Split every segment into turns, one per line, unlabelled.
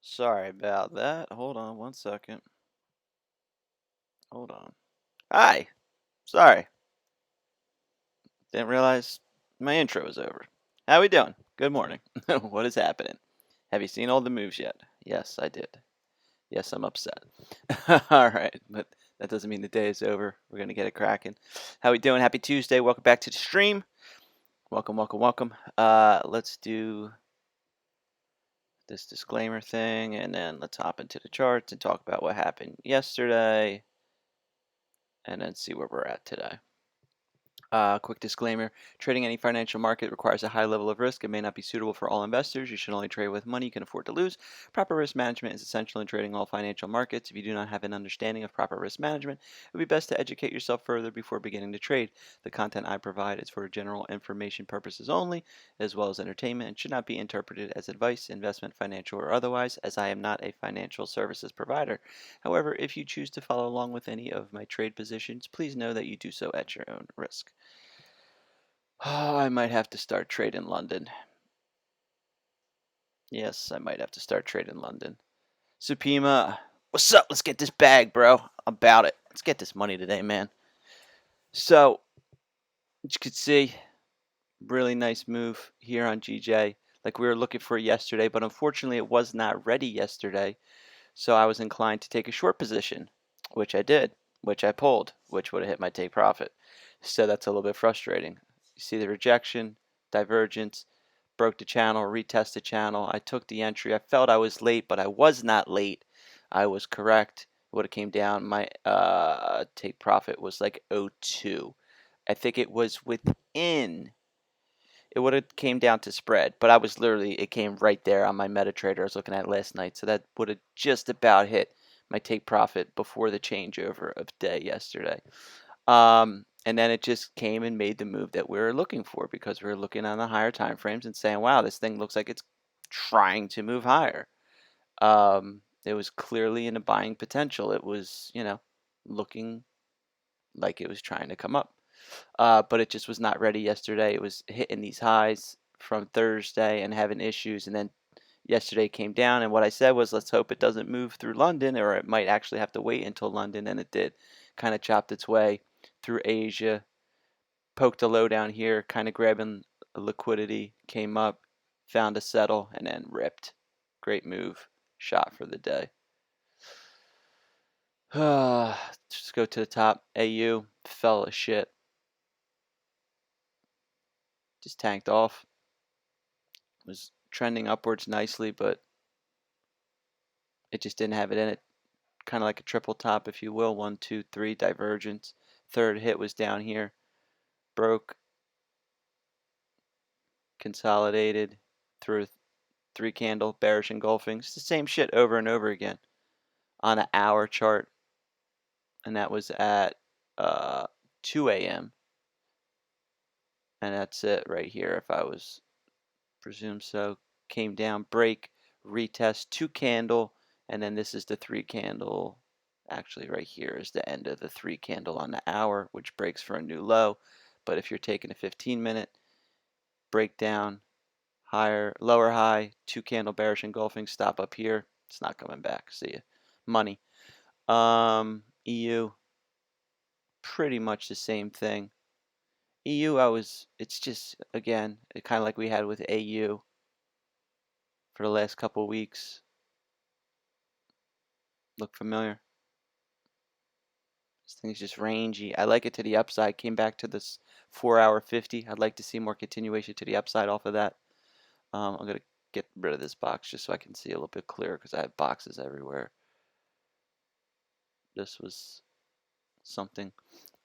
Sorry about that. Hold on one second. Hold on. Hi. Sorry. Didn't realize my intro was over. How we doing? Good morning. What is happening? Have you seen all the moves yet? Yes, I did. Yes, I'm upset. All right, but that doesn't mean the day is over. We're gonna get it cracking. How we doing? Happy Tuesday. Welcome back to the stream. Welcome, welcome, welcome. Let's do this disclaimer thing, and then let's hop into the charts and talk about what happened yesterday, and then see where we're at today. Quick disclaimer, trading any financial market requires a high level of risk and may not be suitable for all investors. You should only trade with money you can afford to lose. Proper risk management is essential in trading all financial markets. If you do not have an understanding of proper risk management, it would be best to educate yourself further before beginning to trade. The content I provide is for general information purposes only, as well as entertainment, and should not be interpreted as advice, investment, financial, or otherwise, as I am not a financial services provider. However, if you choose to follow along with any of my trade positions, please know that you do so at your own risk. Oh, I might have to start trade in London. Yes, I might have to start trade in London. Supima, what's up? Let's get this bag, bro. I'm about it. Let's get this money today, man. So, as you can see, really nice move here on GJ. Like we were looking for yesterday, but unfortunately it was not ready yesterday. So I was inclined to take a short position, which I did, which I pulled, which would have hit my take profit. So that's a little bit frustrating. You see the rejection, divergence, broke the channel, retest the channel. I took the entry. I felt I was late, but I was not late. I was correct. It would have came down. My take profit was like 0.2. I think it was within. It would have came down to spread, but I was literally, it came right there on my MetaTrader I was looking at last night, so that would have just about hit my take profit before the changeover of day yesterday. And then it just came and made the move that we were looking for because we were looking on the higher time frames and saying, wow, this thing looks like it's trying to move higher. It was clearly in a buying potential. It was, looking like it was trying to come up. But it just was not ready yesterday. It was hitting these highs from Thursday and having issues, and then yesterday came down. And what I said was, let's hope it doesn't move through London, or it might actually have to wait until London, and it did. Kind of chopped its way through Asia, poked a low down here, kind of grabbing liquidity, came up, found a settle, and then ripped. Great move, shot for the day. Just go to the top. AU fell a shit. Just tanked off. Was trending upwards nicely, but it just didn't have it in it. Kind of like a triple top, if you will. 1, 2, 3, divergence. Third hit was down here. Broke. Consolidated. Through 3 candle. Bearish engulfing. It's the same shit over and over again. On an hour chart. And that was at 2 a.m. And that's it right here if I was presume so. Came down, break, retest, 2 candle, and then this is the 3 candle. Actually, right here is the end of the 3 candle on the hour, which breaks for a new low. But if you're taking a 15-minute breakdown, higher, lower high, 2 candle bearish engulfing, stop up here. It's not coming back. See ya. Money. EU, pretty much the same thing. EU, it's just, again, kind of like we had with AU for the last couple of weeks. Look familiar? This thing's just rangy. I like it to the upside. Came back to this 4-hour 50. I'd like to see more continuation to the upside off of that. I'm going to get rid of this box just so I can see a little bit clearer because I have boxes everywhere. This was something.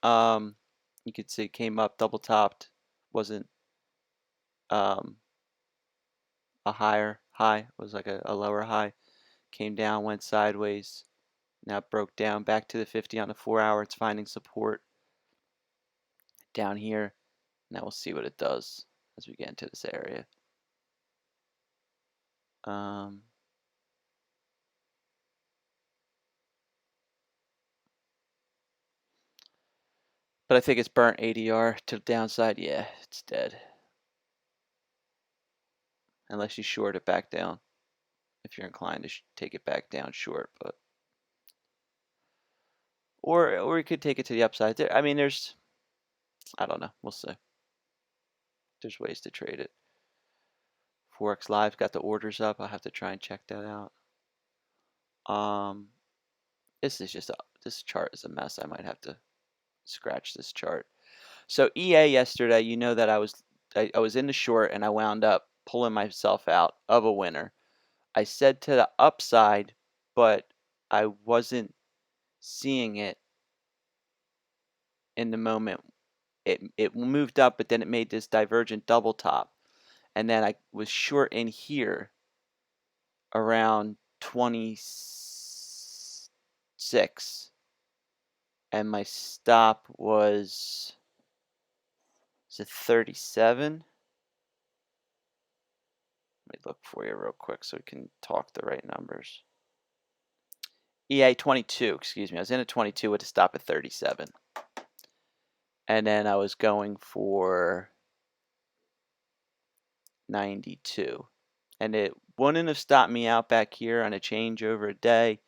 You could see it came up, double topped. Wasn't a higher high. It was like a lower high. Came down, went sideways. Now it broke down back to the 50 on the 4-hour. It's finding support down here. Now we'll see what it does as we get into this area. But I think it's burnt ADR to the downside. Yeah, it's dead. Unless you short it back down. if you're inclined to take it back down short, but or you could take it to the upside. I mean, I don't know. We'll see. There's ways to trade it. Forex Live got the orders up. I'll have to try and check that out. This chart is a mess. I might have to scratch this chart. So EA yesterday, you know that I was in the short and I wound up pulling myself out of a winner. I said to the upside, but I wasn't seeing it in the moment. It moved up, but then it made this divergent double top. And then I was short in here around 26. And my stop was it 37? Let me look for you real quick so we can talk the right numbers. EA 22, excuse me. I was in at 22 with a stop at 37. And then I was going for 92. And it wouldn't have stopped me out back here on a change over a day.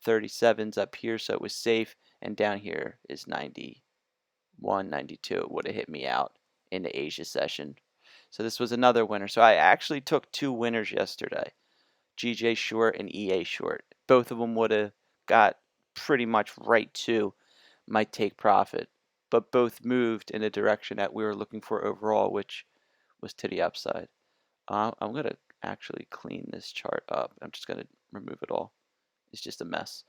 37's up here, so it was safe. And down here is 91, 92. It would have hit me out in the Asia session. So this was another winner. So I actually took 2 winners yesterday. GJ short and EA short. Both of them would have got pretty much right to my take profit. But both moved in a direction that we were looking for overall, which was to the upside. I'm going to actually clean this chart up. I'm just going to remove it all. It's just a mess.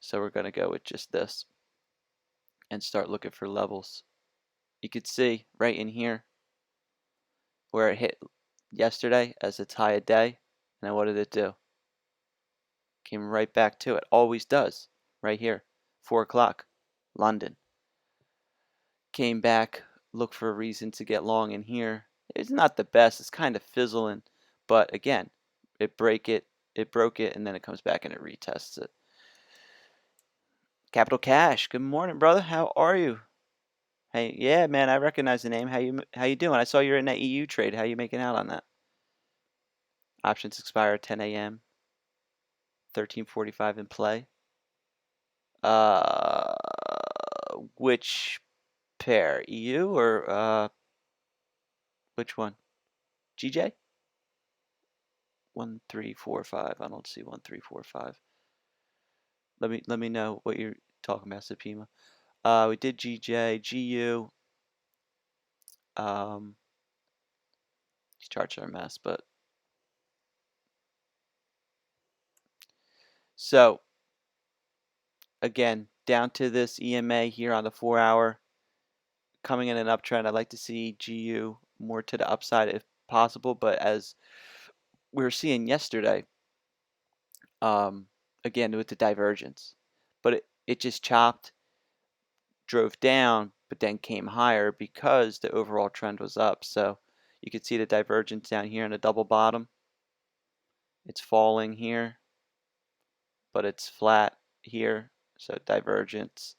So we're going to go with just this and start looking for levels. You could see right in here where it hit yesterday as its high a day. And then what did it do? Came right back to it. Always does. Right here. 4 o'clock. London. Came back. Looked for a reason to get long in here. It's not the best. It's kind of fizzling. But again, it broke it, and then it comes back and it retests it. Capital Cash. Good morning, brother. How are you? Hey, yeah, man, I recognize the name. How you doing? I saw you're in that EU trade. How you making out on that? Options expire at 10 a.m. 13:45 in play. Which pair? EU or which one? GJ? 1, 3, 4, 5. I don't see 1, 3, 4, 5. Let me know what you're talking about, Supima. We did GJ, GU. These charts are a mess, but so again, down to this EMA here on the 4-hour, coming in an uptrend. I'd like to see GU more to the upside if possible, but as we were seeing yesterday, again with the divergence, but it just chopped, drove down, but then came higher because the overall trend was up. So you could see the divergence down here in the double bottom. It's falling here, but it's flat here. So divergence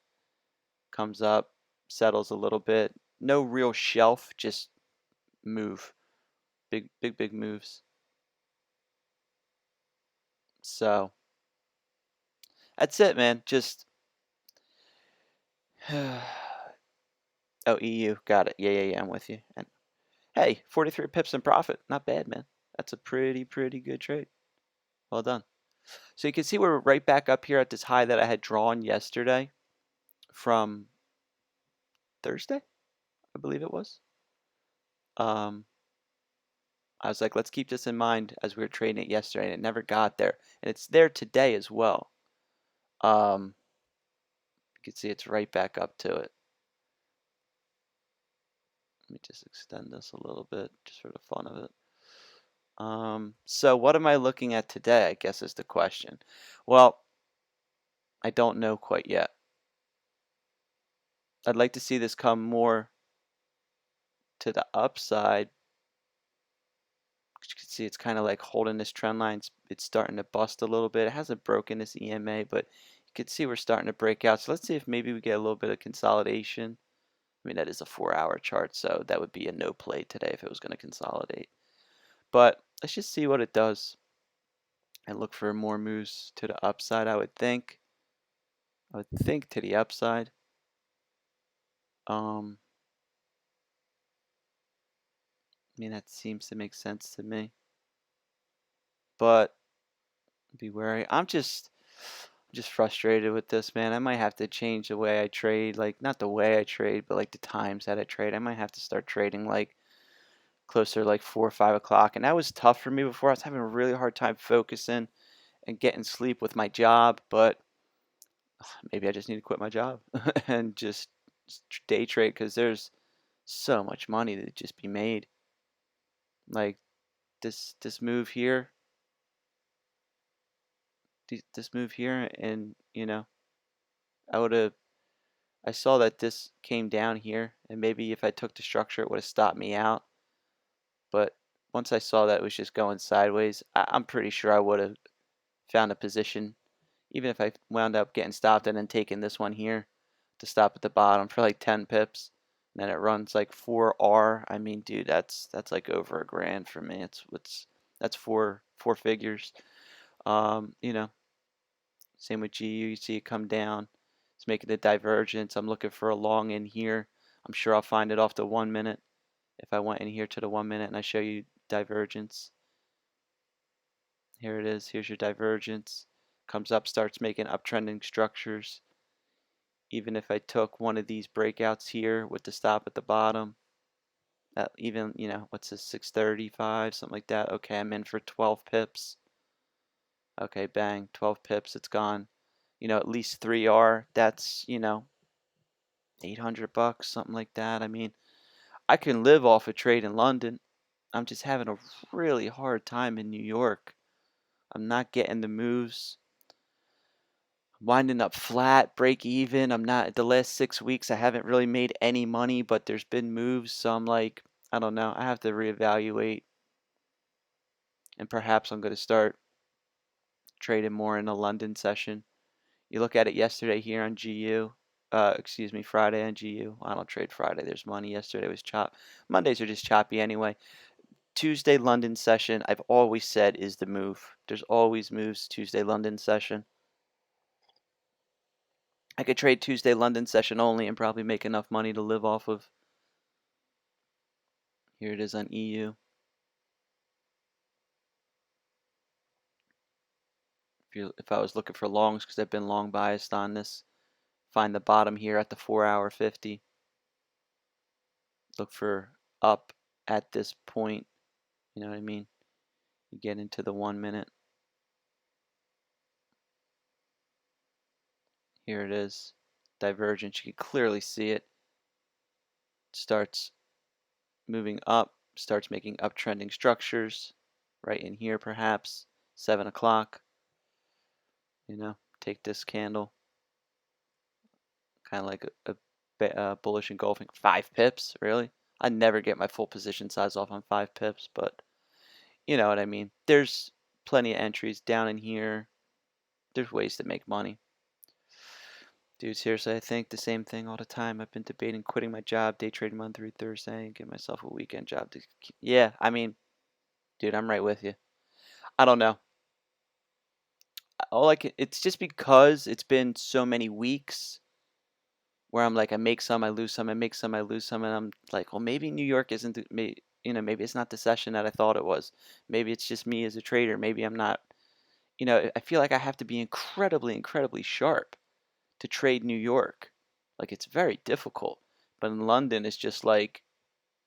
comes up, settles a little bit. No real shelf, just move. Big moves. So that's it, man. Just oh, EU, got it. Yeah. I'm with you. And hey, 43 pips in profit. Not bad, man. That's a pretty good trade. Well done. So you can see we're right back up here at this high that I had drawn yesterday from Thursday, I believe it was. I was like, let's keep this in mind as we were trading it yesterday, and it never got there. And it's there today as well. You can see it's right back up to it. Let me just extend this a little bit just for the fun of it. So what am I looking at today, I guess is the question. Well, I don't know quite yet. I'd like to see this come more to the upside. You can see it's kind of like holding this trend line. It's starting to bust a little bit. It hasn't broken this EMA, but you can see we're starting to break out. So let's see if maybe we get a little bit of consolidation. I mean, that is a 4-hour chart, so that would be a no play today if it was going to consolidate. But let's just see what it does. and look for more moves to the upside, I would think. I would think to the upside. I mean, that seems to make sense to me. But be wary. I'm just frustrated with this, man. I might have to change the way I trade. Like, not the way I trade, but like the times that I trade. I might have to start trading like closer to like 4 or 5 o'clock. And that was tough for me before. I was having a really hard time focusing and getting sleep with my job. But maybe I just need to quit my job and just day trade, because there's so much money to just be made. Like this move here, this move here, and I would have. I saw that this came down here, and maybe if I took the structure, it would have stopped me out. But once I saw that it was just going sideways, I'm pretty sure I would have found a position, even if I wound up getting stopped and then taking this one here to stop at the bottom for like 10 pips. And then it runs like 4R. I mean, dude, that's like over $1,000 for me. That's four figures. You know, same with GU. You see it come down. It's making a divergence. I'm looking for a long in here. I'm sure I'll find it off the 1 minute if I went in here to the 1 minute and I show you divergence. Here it is. Here's your divergence. Comes up, starts making uptrending structures. Even if I took one of these breakouts here with the stop at the bottom, even, what's this, 635, something like that. Okay, I'm in for 12 pips. Okay, bang, 12 pips, it's gone. At least 3R, that's, $800, something like that. I mean, I can live off a trade in London. I'm just having a really hard time in New York. I'm not getting the moves. Winding up flat, break even. I'm not, the last 6 weeks, I haven't really made any money, but there's been moves. So I'm like, I don't know. I have to reevaluate. And perhaps I'm going to start trading more in a London session. You look at it yesterday here on GU. Excuse me, Friday on GU. I don't trade Friday. There's money. Yesterday was chop. Mondays are just choppy anyway. Tuesday London session, I've always said, is the move. There's always moves Tuesday London session. I could trade Tuesday London session only and probably make enough money to live off of. Here it is on EU. If I was looking for longs, because I've been long biased on this, find the bottom here at the 4-hour 50. Look for up at this point. You know what I mean? You get into the 1 minute. Here it is. Divergence. You can clearly see it. Starts moving up, starts making uptrending structures. Right in here, perhaps. 7 o'clock. Take this candle. Kind of like a bullish engulfing. 5 pips, really? I never get my full position size off on 5 pips, but you know what I mean. There's plenty of entries down in here. There's ways to make money. Dude, seriously, I think the same thing all the time. I've been debating quitting my job, day trading Monday through Thursday, and get myself a weekend job. Yeah, I mean, dude, I'm right with you. I don't know. It's just because it's been so many weeks where I'm like, I make some, I lose some, I make some, I lose some, and I'm like, well, maybe New York isn't, maybe it's not the session that I thought it was. Maybe it's just me as a trader. Maybe I'm not, I feel like I have to be incredibly, incredibly sharp to trade New York. Like, it's very difficult. But in London, it's just like,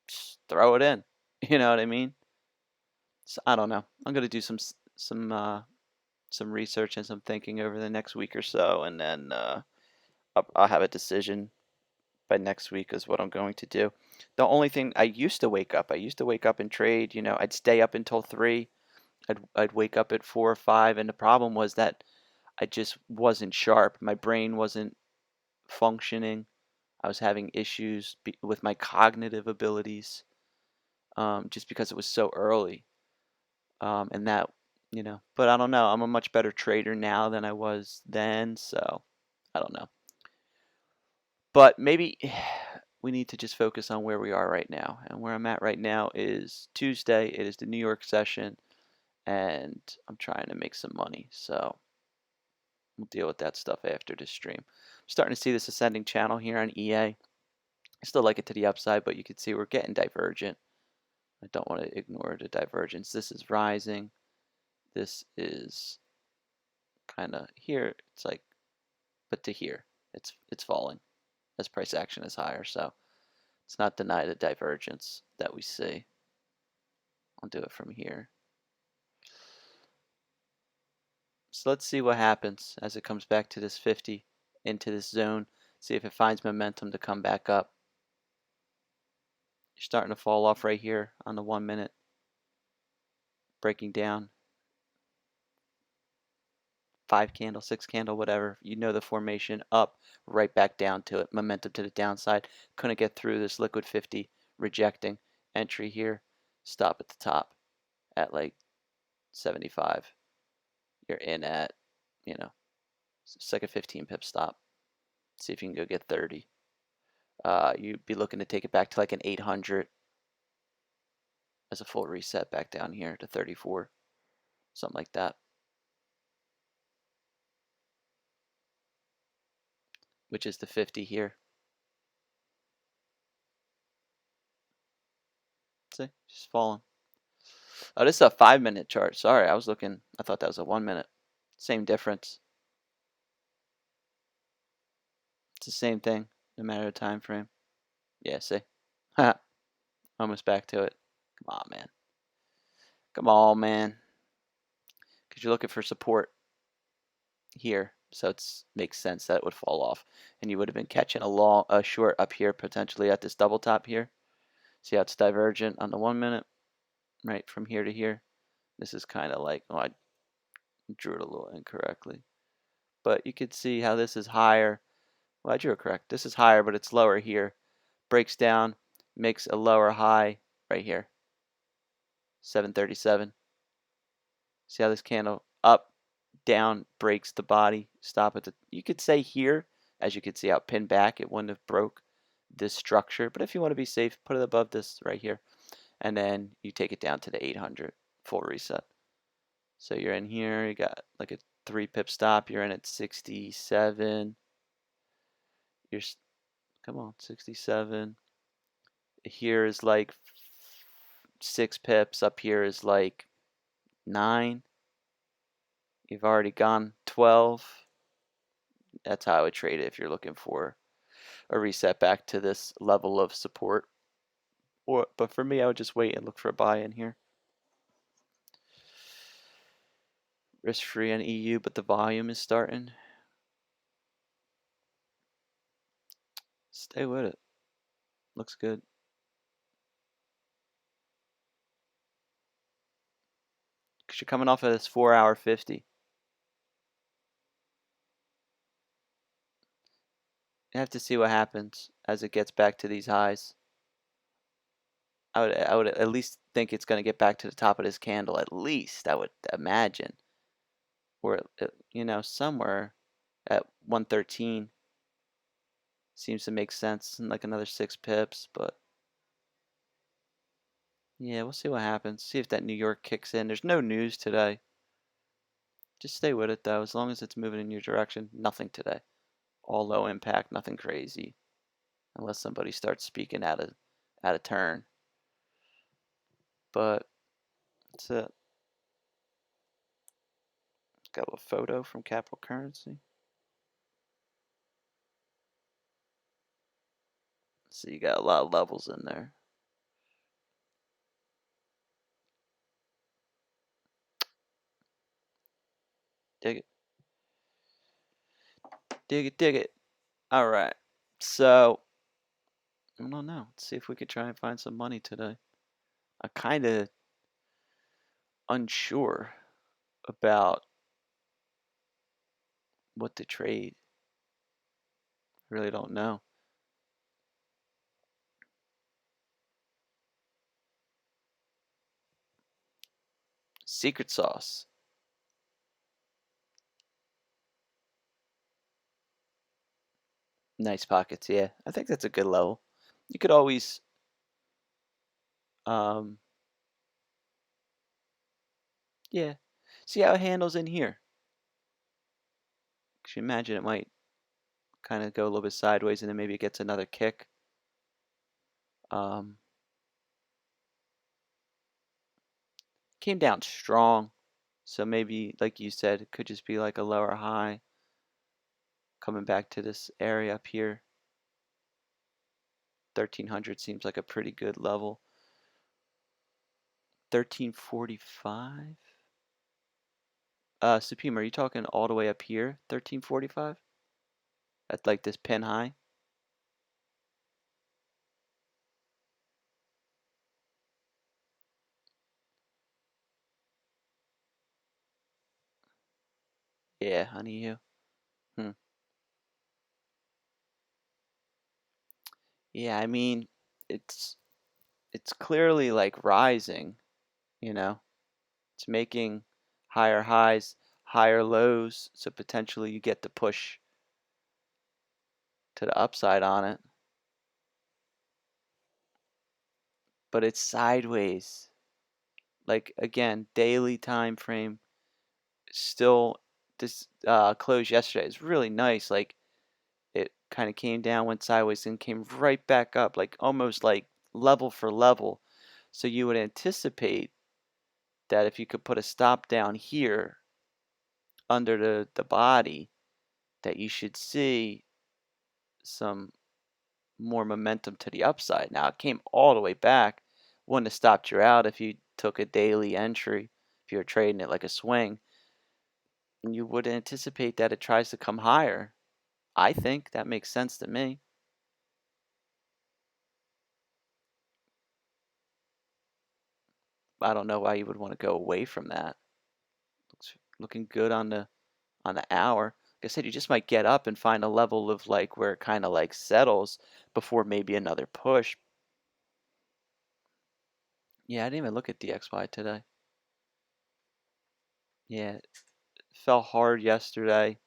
just throw it in. You know what I mean? So, I don't know. I'm gonna do some research and some thinking over the next week or so, and then I'll have a decision by next week is what I'm going to do. The only thing I used to wake up and trade. I'd stay up until 3. I'd wake up at 4 or 5, and the problem was that I just wasn't sharp. My brain wasn't functioning. I was having issues with my cognitive abilities, just because it was so early. And that, but I don't know. I'm a much better trader now than I was then, so I don't know. But maybe we need to just focus on where we are right now. And where I'm at right now is Tuesday. It is the New York session. and I'm trying to make some money, so we'll deal with that stuff after this stream. I'm starting to see this ascending channel here on EA. I still like it to the upside, but you can see we're getting divergent. I don't want to ignore the divergence. This is rising. This is kind of here. It's like, but to here, it's falling as price action is higher. So let's not deny the divergence that we see. I'll do it from here. So let's see what happens as it comes back to this 50 into this zone. See if it finds momentum to come back up. You're starting to fall off right here on the 1 minute. Breaking down. 5 candle, 6 candle, whatever. You know the formation. Up, right back down to it. Momentum to the downside. Couldn't get through this liquid 50. Rejecting. Entry here. Stop at the top at like 75. You're in at, you know, it's like a 15 pip stop. See if you can go get 30. You'd be looking to take it back to like an 800 as a full reset back down here to 34, something like that. Which is the 50 here. See, just falling. Oh, this is a 5-minute chart. Sorry, I thought that was a 1 minute. Same difference. It's the same thing, no matter the time frame. Yeah, see? Almost back to it. Come on, man. Come on, man. Because you're looking for support here. So it makes sense that it would fall off. And you would have been catching a short up here, potentially at this double top here. See how it's divergent on the 1 minute? Right, from here to here. This is kind of like, oh, I drew it a little incorrectly. But you could see how this is higher. Well, I drew it correct. This is higher, but it's lower here. Breaks down, makes a lower high right here. 737. See how this candle up, down, breaks the body, stop at the, you could say here, as you could see how it pinned back, it wouldn't have broke this structure. But if you want to be safe, put it above this right here. And then you take it down to the 800, full reset. So you're in here, you got like a 3 pip stop, you're in at 67. You're, come on, 67. Here is like 6 pips, up here is like 9. You've already gone 12. That's how I would trade it if you're looking for a reset back to this level of support. But for me, I would just wait and look for a buy in here. Risk free on EU, but the volume is starting. Stay with it. Looks good. Because you're coming off of this 4-hour 50. You have to see what happens as it gets back to these highs. I would at least think it's going to get back to the top of this candle. At least I would imagine, or you know, somewhere at 113 seems to make sense, and like another 6 pips. But yeah, we'll see what happens. See if that New York kicks in. There's no news today. Just stay with it though, as long as it's moving in your direction. Nothing today. All low impact, nothing crazy, unless somebody starts speaking out of turn. But that's it. Got a photo from Capital Currency. So you got a lot of levels in there. Dig it. Dig it, dig it. All right. So, I don't know. Let's see if we could try and find some money today. I'm kind of unsure about what to trade. I really don't know. Secret sauce. Nice pockets, yeah. I think that's a good level. You could always Yeah. See how it handles in here. Could you imagine it might kind of go a little bit sideways and then maybe it gets another kick. Um, Came down strong. So maybe, like you said, it could just be like a lower high coming back to this area up here. 1300 seems like a pretty good level. 1345? Supreme, are you talking all the way up here? 1345? At like this pin high? Yeah, honey, you. Hmm. Yeah, I mean, it's it's clearly like rising, you know. It's making higher highs, higher lows, so potentially you get the push to the upside on it. But it's sideways. Like again, daily time frame still this close yesterday is really nice. Like it kind of came down, went sideways, and came right back up, like almost like level for level. So you would anticipate that if you could put a stop down here under the body, that you should see some more momentum to the upside. Now it came all the way back. Wouldn't have stopped you out if you took a daily entry, if you were trading it like a swing. And you would anticipate that it tries to come higher. I think that makes sense to me. I don't know why you would want to go away from that. Looks looking good on the hour. Like I said, you just might get up and find a level of like where it kind of like settles before maybe another push. Yeah, I didn't even look at DXY today. Yeah, it fell hard yesterday.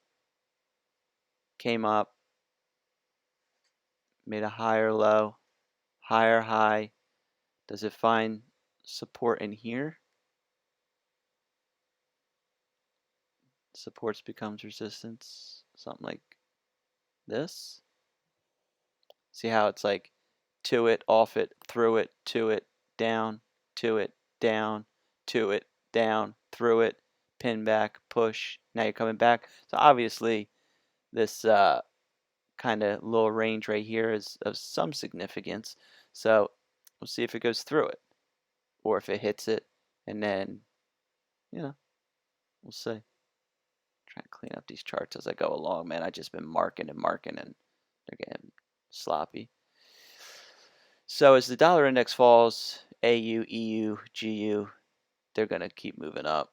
Came up, made a higher low, higher high. Does it find support in here? Supports becomes resistance. Something like this. See how it's like to it, off it, through it, to it, down, to it, down, to it, down, through it, pin back, push. Now you're coming back. So obviously this kind of little range right here is of some significance. So we'll see if it goes through it or if it hits it, and then, you know, we'll see. Trying to clean up these charts as I go along, man. I've just been marking and marking, and they're getting sloppy. So as the dollar index falls, AU, EU, GU, they're going to keep moving up.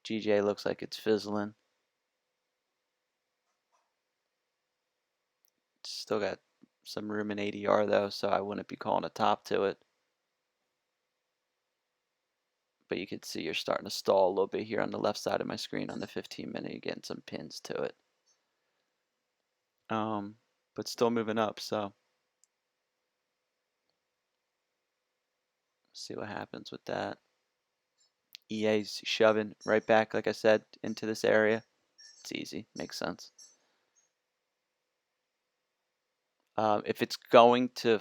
GJ looks like it's fizzling. Still got some room in ADR though, so I wouldn't be calling a top to it. But you can see you're starting to stall a little bit here on the left side of my screen on the 15-minute. You're getting some pins to it. But still moving up, so see what happens with that. EA's shoving right back, like I said, into this area. It's easy, makes sense. If it's going to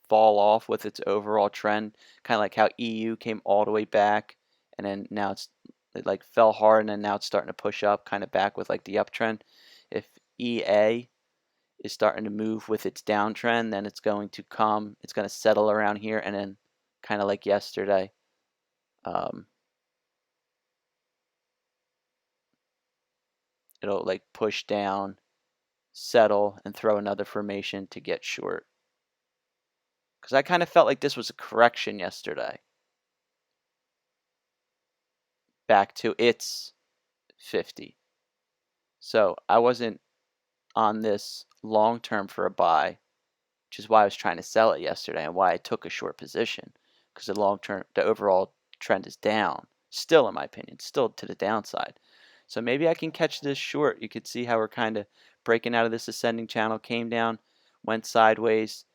fall off with its overall trend, kind of like how EU came all the way back, and then now it like fell hard, and then now it's starting to push up, kind of back with like the uptrend. If EA is starting to move with its downtrend, then it's going to come, it's going to settle around here, and then kind of like yesterday, it'll like push down, settle, and throw another formation to get short. Because I kind of felt like this was a correction yesterday back to its 50. So I wasn't on this long term for a buy, which is why I was trying to sell it yesterday and why I took a short position. Because the long term, the overall trend is down, still in my opinion, still to the downside. So maybe I can catch this short. You could see how we're kind of breaking out of this ascending channel, came down, went sideways,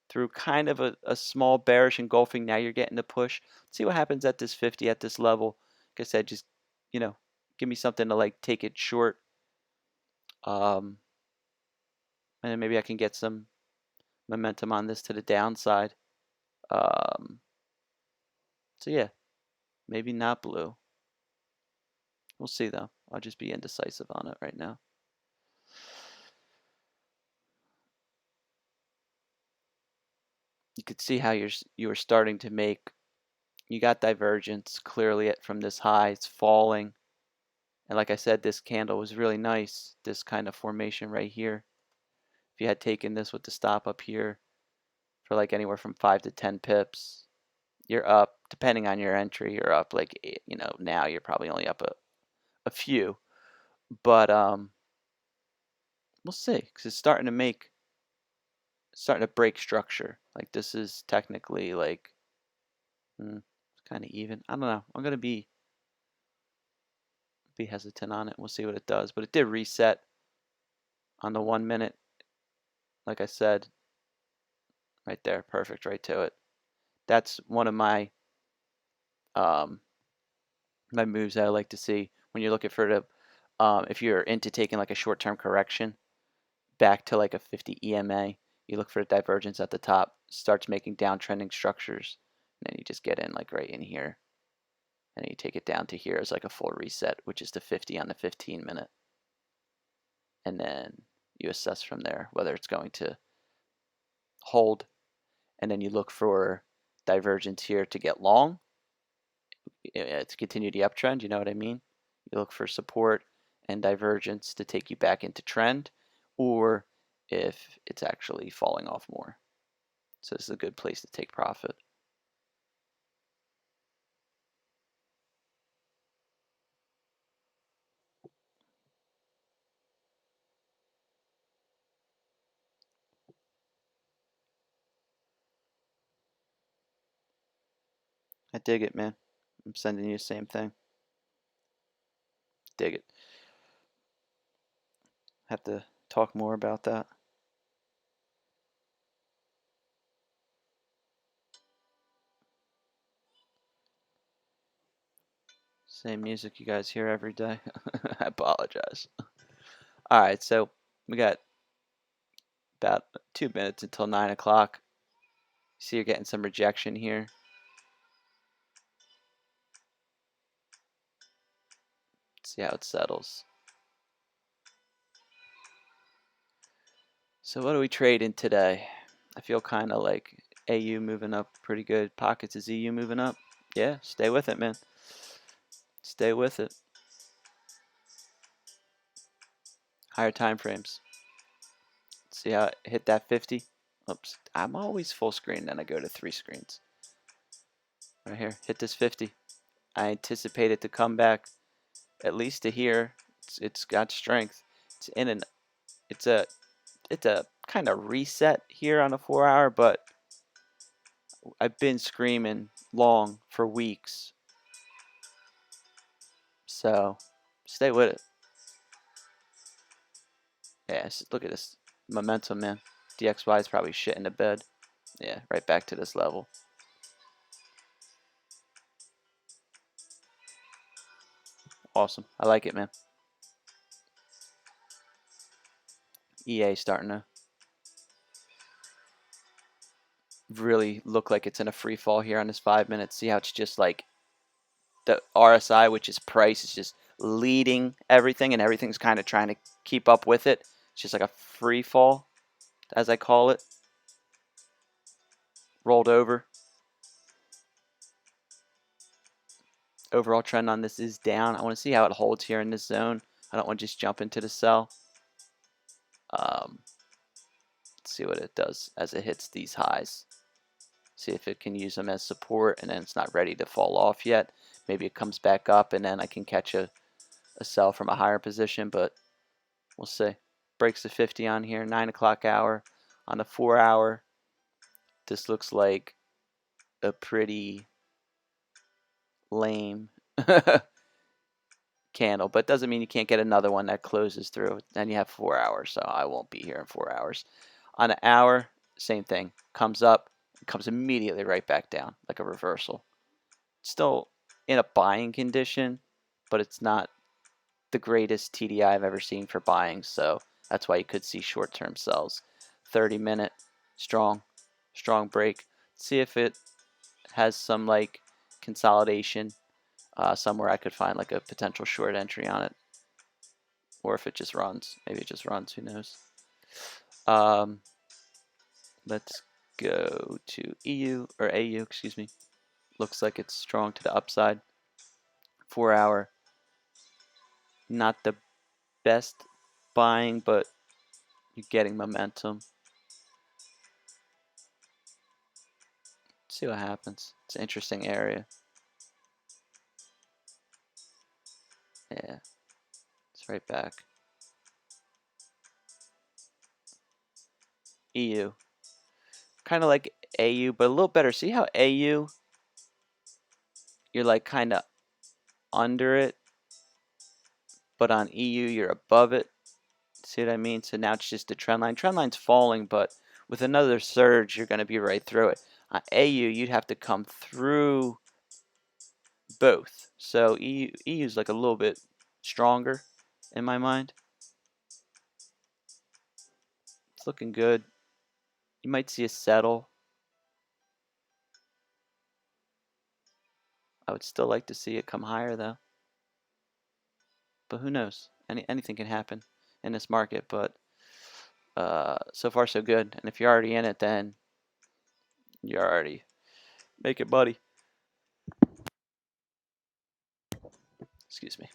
through kind of a small bearish engulfing. Now you're getting the push. See what happens at this 50 at this level. Like I said, just, you know, give me something to like take it short. And then maybe I can get some momentum on this to the downside. So yeah, maybe not blue. We'll see though. I'll just be indecisive on it right now. You could see how you were starting to make. You got divergence clearly from this high. It's falling. And like I said, this candle was really nice. This kind of formation right here. If you had taken this with the stop up here for like anywhere from 5 to 10 pips, you're up, depending on your entry, you're up like, you know, now you're probably only up a few. But we'll see, because it's starting to break structure. Like this is technically like, it's kind of even. I don't know. I'm going to be hesitant on it. We'll see what it does. But it did reset on the 1 minute. Like I said, right there, perfect, right to it. That's one of my my moves that I like to see when you're looking for the if you're into taking like a short-term correction back to like a 50 EMA, you look for the divergence at the top, starts making downtrending structures, and then you just get in like right in here, and then you take it down to here as like a full reset, which is the 50 on the 15 minute, and then you assess from there whether it's going to hold, and then you look for divergence here to get long, to continue the uptrend. You know what I mean? You look for support and divergence to take you back into trend, or if it's actually falling off more. So this is a good place to take profit. I dig it, man. I'm sending you the same thing. Dig it. Have to talk more about that. Same music you guys hear every day. I apologize. All right, so we got about 2 minutes until 9 o'clock. See, you're getting some rejection here. See how it settles. So what are we trading today? I feel kind of like AU moving up pretty good. Pockets is EU moving up. Yeah, stay with it, man. Stay with it. Higher time frames. See how it hit that 50? Oops. I'm always full screen, then I go to 3 screens. Right here. Hit this 50. I anticipate it to come back at least to here. It's got strength. It's in an it's a kind of reset here on a 4-hour, but I've been screaming long for weeks. So stay with it. Yeah, look at this momentum, man. DXY is probably shit in the bed. Yeah, right back to this level. Awesome. I like it, man. EA starting to really look like it's in a free fall here on this 5 minutes. See how it's just like the RSI, which is price, is just leading everything, and everything's kind of trying to keep up with it. It's just like a free fall, as I call it. Rolled over. Overall trend on this is down. I want to see how it holds here in this zone. I don't want to just jump into the sell. Let's see what it does as it hits these highs. See if it can use them as support, and then it's not ready to fall off yet. Maybe it comes back up, and then I can catch a sell from a higher position, but we'll see. Breaks the 50 on here, 9 o'clock hour. On the 4-hour, this looks like a pretty lame candle, but doesn't mean you can't get another one that closes through. Then you have 4 hours, so I won't be here in 4 hours. On an hour, same thing. Comes up, comes immediately right back down, like a reversal. Still in a buying condition, but it's not the greatest TDI I've ever seen for buying, so that's why you could see short-term sells. 30-minute, strong break. See if it has some like consolidation somewhere I could find like a potential short entry on it, or if it just runs. Maybe it just runs. Who knows? Let's go to EU or AU. Excuse me. Looks like it's strong to the upside. 4 hour. Not the best buying, but you're getting momentum. See what happens. It's an interesting area. Yeah, it's right back. EU. Kind of like AU, but a little better. See how AU, you're like kind of under it, but on EU, you're above it. See what I mean? So now it's just a trend line. Trend line's falling, but with another surge, you're going to be right through it. On AU, you'd have to come through both. So EU is like a little bit stronger in my mind. It's looking good. You might see a settle. I would still like to see it come higher though. But who knows? Anything can happen in this market, but so far so good. And if you're already in it, then you're already make it buddy. Excuse me.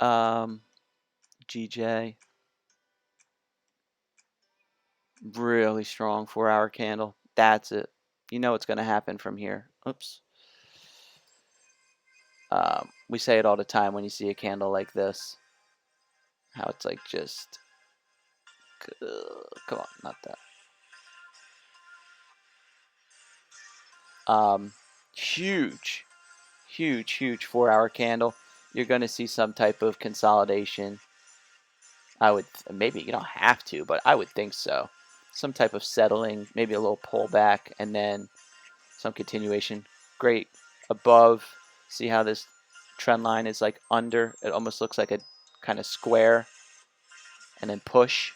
GJ. Really strong 4 hour candle. That's it. You know what's going to happen from here. Oops. We say it all the time when you see a candle like this. How it's like just... come on, not that. Huge 4 hour candle. You're going to see some type of consolidation. Maybe you don't have to, but I would think so. Some type of settling, maybe a little pullback, and then some continuation. Great above. See how this trend line is like under? It almost looks like a kind of square, and then push.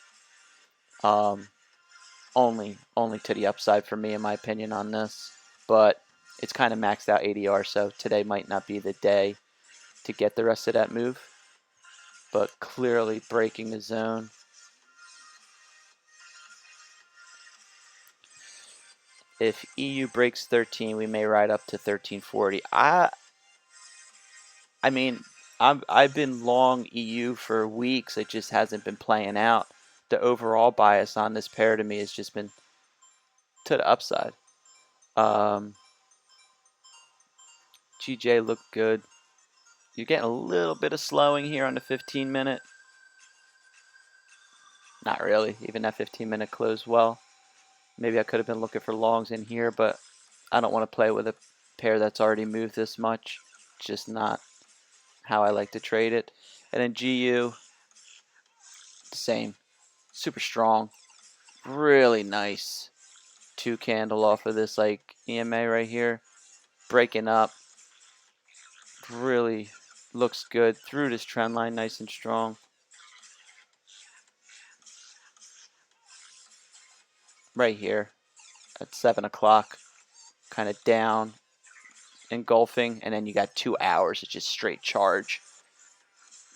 Only to the upside for me, in my opinion, on this. But it's kind of maxed out ADR, so today might not be the day to get the rest of that move. But clearly breaking the zone. If EU breaks 13, we may ride up to 1340. I mean, I've been long EU for weeks. It just hasn't been playing out. The overall bias on this pair to me has just been to the upside. GJ looked good. You're getting a little bit of slowing here on the 15-minute. Not really. Even that 15-minute closed well. Maybe I could have been looking for longs in here, but I don't want to play with a pair that's already moved this much. It's just not how I like to trade it. And then GU, same. Super strong. Really nice 2 candle off of this like EMA right here. Breaking up. Really looks good through this trend line, nice and strong. Right here at 7 o'clock. Kind of down, engulfing, and then you got 2 hours of just straight charge.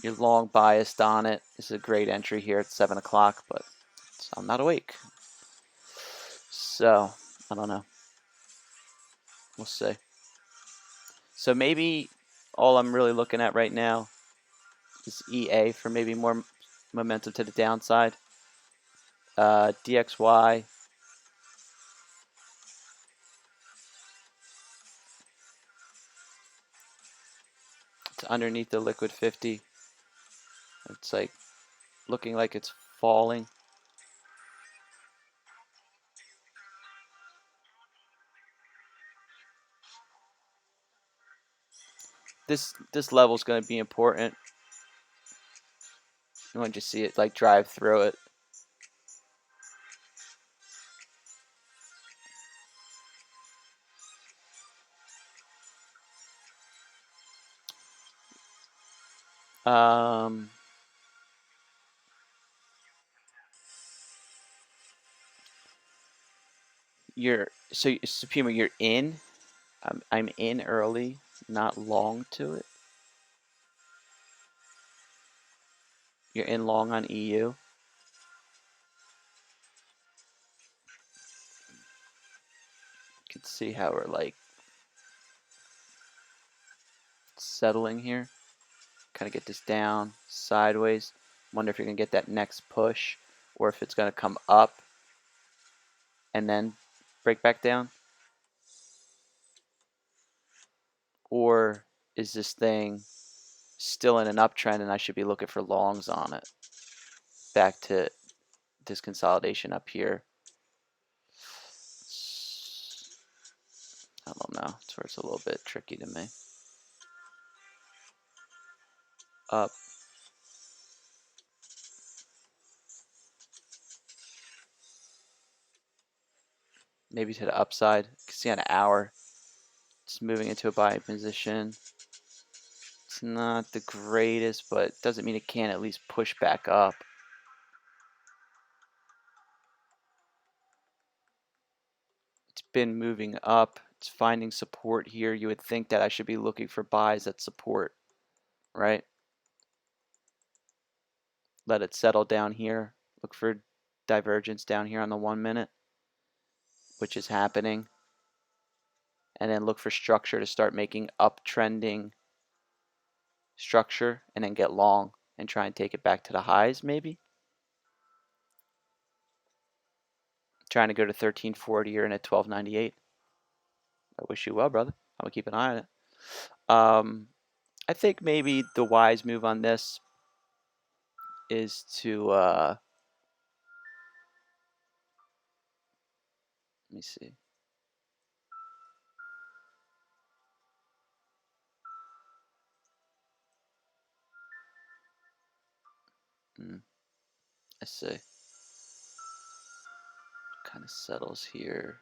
You're long biased on it. This is a great entry here at 7 o'clock, but I'm not awake. So, I don't know. We'll see. So maybe all I'm really looking at right now is EA for maybe more momentum to the downside. DXY. It's underneath the liquid 50. It's like looking like it's falling. This level is going to be important. You want to just see it like drive through it. Um, Supima, you're in. I'm in early, not long to it. You're in long on EU. You can see how we're like settling here. Kind of get this down sideways. Wonder if you're gonna get that next push, or if it's gonna come up and then break back down, or is this thing still in an uptrend and I should be looking for longs on it? Back to this consolidation up here. I don't know. It's where it's a little bit tricky to me. Up. Maybe to the upside. You can see on an hour, it's moving into a buying position. It's not the greatest, but doesn't mean it can't at least push back up. It's been moving up. It's finding support here. You would think that I should be looking for buys at support, right? Let it settle down here. Look for divergence down here on the 1 minute, which is happening. And then look for structure to start making uptrending structure, and then get long and try and take it back to the highs, maybe. Trying to go to 1340 or in at 1298. I wish you well, brother. I'm gonna keep an eye on it. I think maybe the wise move on this is to let me see. I see. Kind of settles here.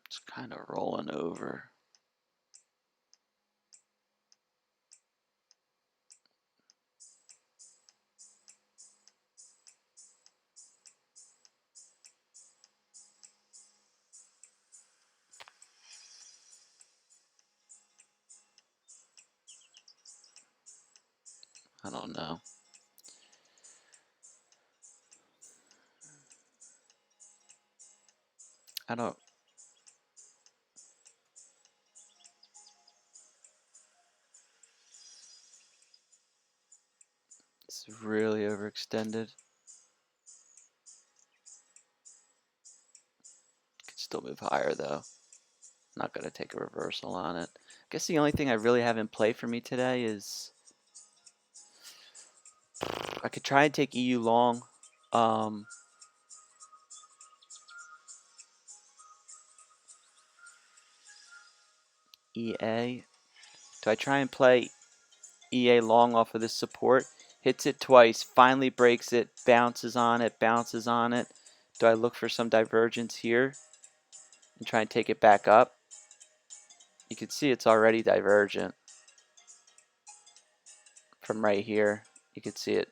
It's kind of rolling over. I don't know. I don't. It's really overextended. Could still move higher though. Not gonna take a reversal on it. I guess the only thing I really have in play for me today is I could try and take EU long. EA. Do I try and play EA long off of this support? Hits it twice, finally breaks it, bounces on it, bounces on it. Do I look for some divergence here and try and take it back up? You can see it's already divergent from right here. You can see it.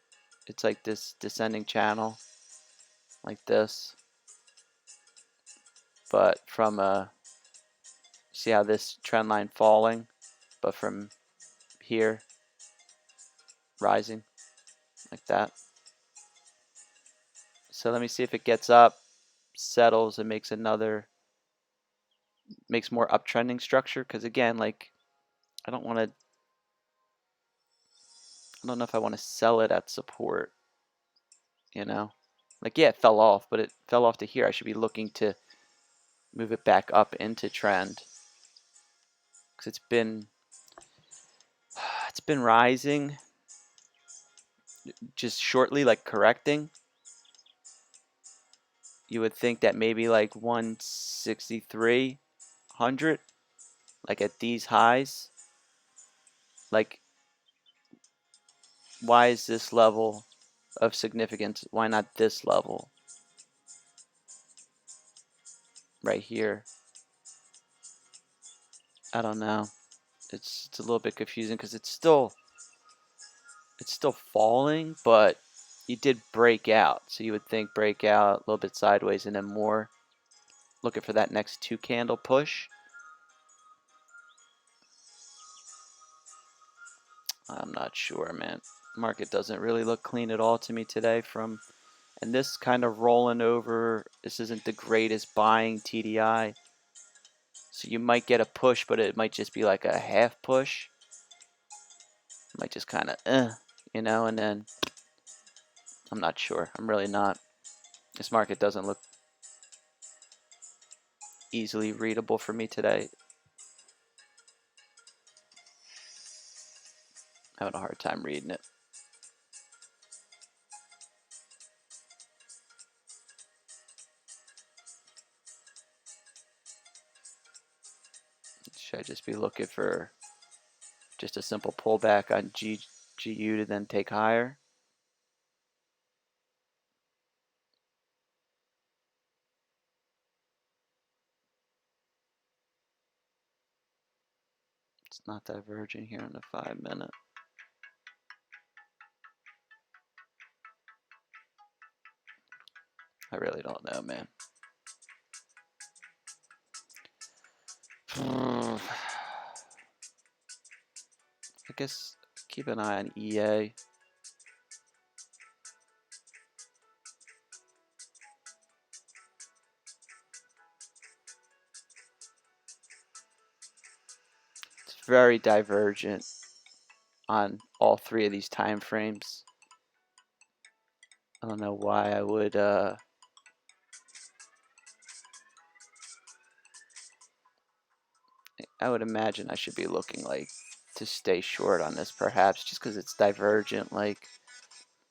It's like this descending channel, like this. But from see how this trend line falling, but from here rising like that. So let me see if it gets up, settles, and makes more uptrending structure. Because again, like I don't know if I want to sell it at support, you know? Like, yeah, it fell off, but it fell off to here. I should be looking to move it back up into trend. Because it's been rising. just shortly, like correcting, you would think that maybe like 16300, like at these highs, like why is this level of significance? Why not this level right here? I don't know. It's a little bit confusing because it's still falling, but you did break out. So you would think break out a little bit sideways and then more. Looking for that next 2 candle push. I'm not sure, man. Market doesn't really look clean at all to me today and this kind of rolling over. This isn't the greatest buying TDI. So you might get a push, but it might just be like a half push. It might just kind of, and then I'm not sure. I'm really not. This market doesn't look easily readable for me today. Having a hard time reading it. Should I just be looking for just a simple pullback on GU to then take higher? It's not diverging here in the 5-minute. I really don't know, man. I guess keep an eye on EA. It's very divergent on all 3 of these time frames. I don't know why I would imagine I should be looking like to stay short on this, perhaps just because it's divergent, like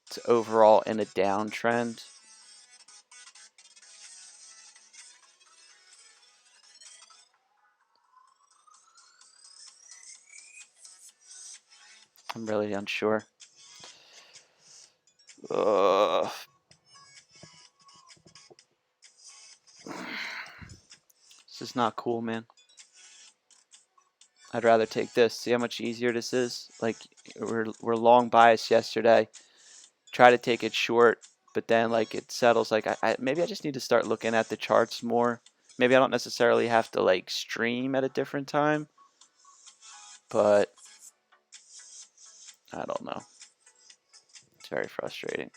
it's overall in a downtrend. I'm really unsure. This is not cool, man. I'd rather take this. See how much easier this is? Like, we're long bias yesterday. Try to take it short, but then like it settles. Like maybe I just need to start looking at the charts more. Maybe I don't necessarily have to like stream at a different time, but I don't know. It's very frustrating.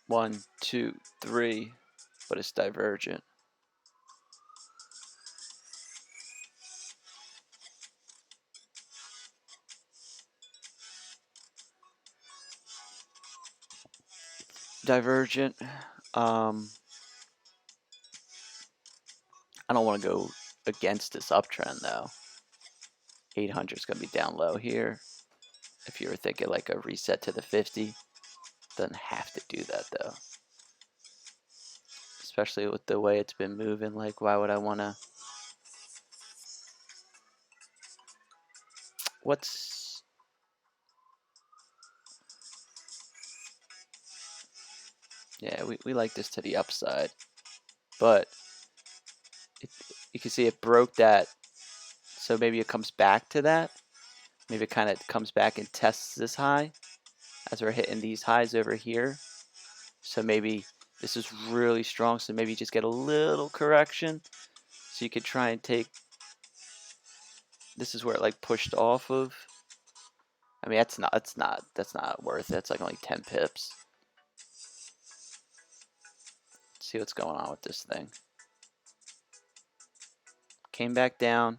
One, two, three, but it's divergent. Divergent. I don't want to go against this uptrend though. 800 is going to be down low here. If you were thinking like a reset to the 50, doesn't have to do that though. Especially with the way it's been moving. Like, why would I want to? Yeah, we like this to the upside, but you can see it broke that, so maybe it comes back to that. Maybe it kind of comes back and tests this high as we're hitting these highs over here. So maybe this is really strong, so maybe you just get a little correction. So you could try and take, this is where it like pushed off of. I mean, that's not worth it. It's like only 10 pips. Let's see what's going on with this thing. Came back down.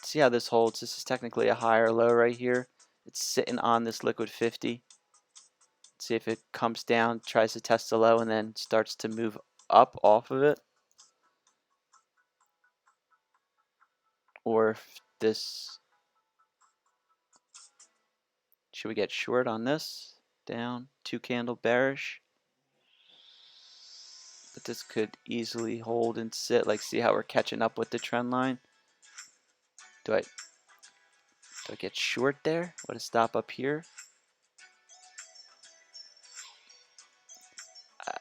See how this holds. This is technically a higher low right here. It's sitting on this liquid 50. See if it comes down, tries to test the low, and then starts to move up off of it. Or if this, should we get short on this? Down, 2 candle bearish. But this could easily hold and sit. Like, see how we're catching up with the trend line? Do I get short there? What a stop up here?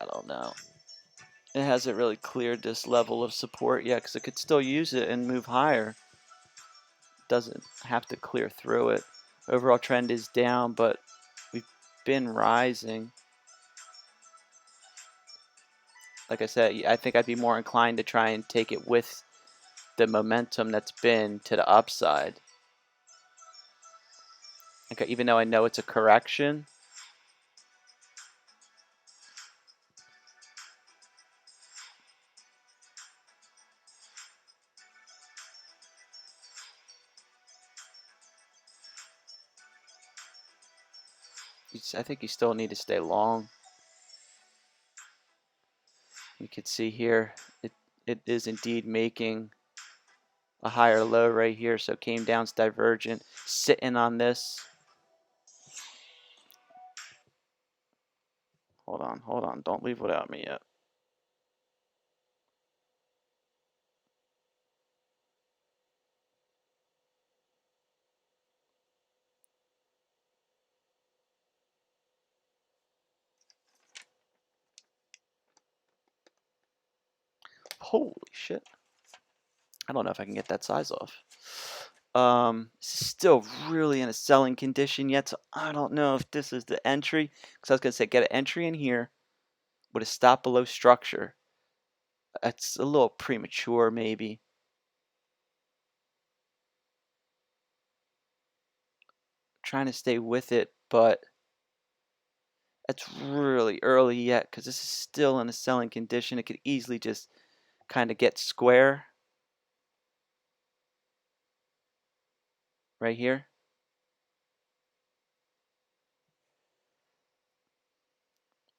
I don't know. It hasn't really cleared this level of support yet because it could still use it and move higher. Doesn't have to clear through it. Overall trend is down, but we've been rising. Like I said, I think I'd be more inclined to try and take it with the momentum that's been to the upside. Okay, even though I know it's a correction. I think you still need to stay long. You can see here, it is indeed making a higher low right here. So it came down, it's divergent, sitting on this. Hold on, don't leave without me yet. Holy shit. I don't know if I can get that size off. Still really in a selling condition yet, so I don't know if this is the entry. Because I was going to say, get an entry in here with a stop below structure. That's a little premature, maybe. Trying to stay with it, but it's really early yet because this is still in a selling condition. It could easily just kind of get square right here.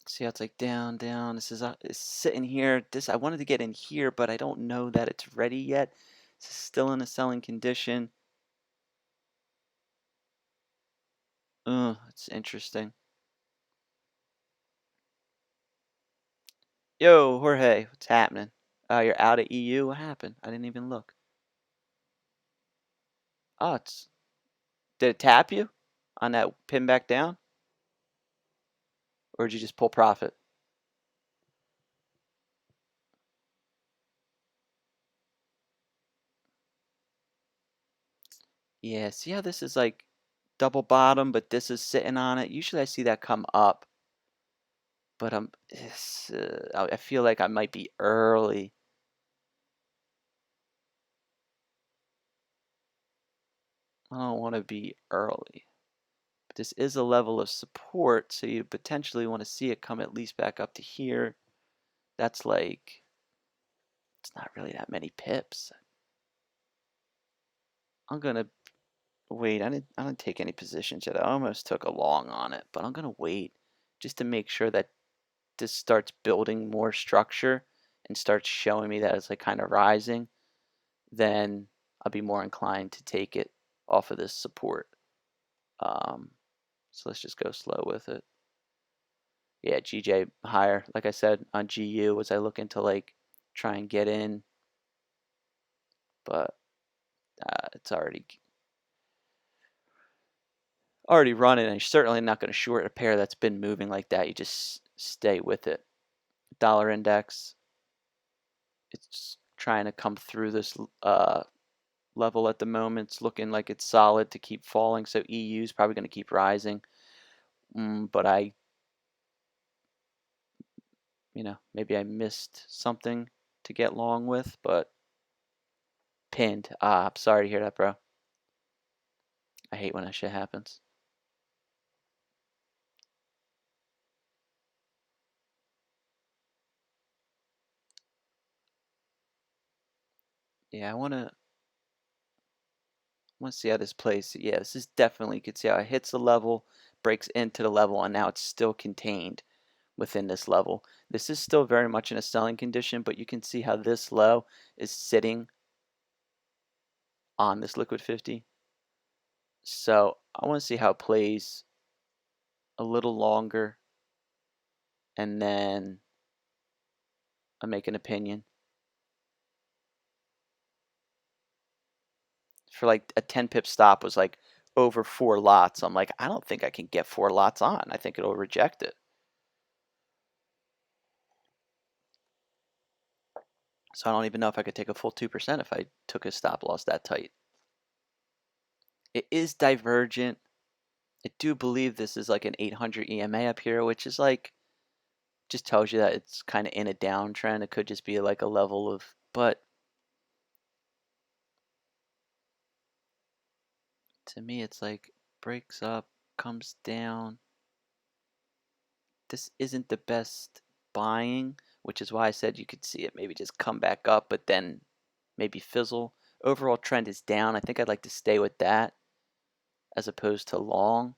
See how it's like down, down. This is it's sitting here. This I wanted to get in here, but I don't know that it's ready yet. This is still in a selling condition. It's interesting. Yo, Jorge, what's happening? You're out of EU? What happened? I didn't even look. Oh, did it tap you on that pin back down? Or did you just pull profit? Yeah, see how this is like double bottom, but this is sitting on it? Usually I see that come up. But I feel like I might be early. I don't want to be early. But this is a level of support, so you potentially want to see it come at least back up to here. That's like, it's not really that many pips. I'm gonna wait. I didn't take any positions yet. I almost took a long on it, but I'm gonna wait just to make sure that this starts building more structure and starts showing me that it's like kind of rising. Then I'll be more inclined to take it off of this support. So let's just go slow with it. Yeah, GJ higher. Like I said on GU, was I looking to like try and get in, but it's already running, and you're certainly not going to short a pair that's been moving like that. You just stay with it. Dollar index, it's trying to come through this level at the moment. It's looking like it's solid to keep falling, so EU is probably going to keep rising. But maybe I missed something to get long with, but pinned. I'm sorry to hear that, bro. I hate when that shit happens. Yeah, I want to see how this plays. Yeah, this is definitely, you can see how it hits the level, breaks into the level, and now it's still contained within this level. This is still very much in a selling condition, but you can see how this low is sitting on this liquid 50. So I want to see how it plays a little longer, and then I make an opinion. For like a 10 pip stop was like over 4 lots. I'm like, I don't think I can get 4 lots on. I think it'll reject it. So I don't even know if I could take a full 2% if I took a stop loss that tight. It is divergent. I do believe this is like an 800 EMA up here, which is like, just tells you that it's kind of in a downtrend. It could just be like a level of, but to me it's like breaks up, comes down. This isn't the best buying, which is why I said you could see it maybe just come back up, but then maybe fizzle. Overall trend is down. I think I'd like to stay with that as opposed to long.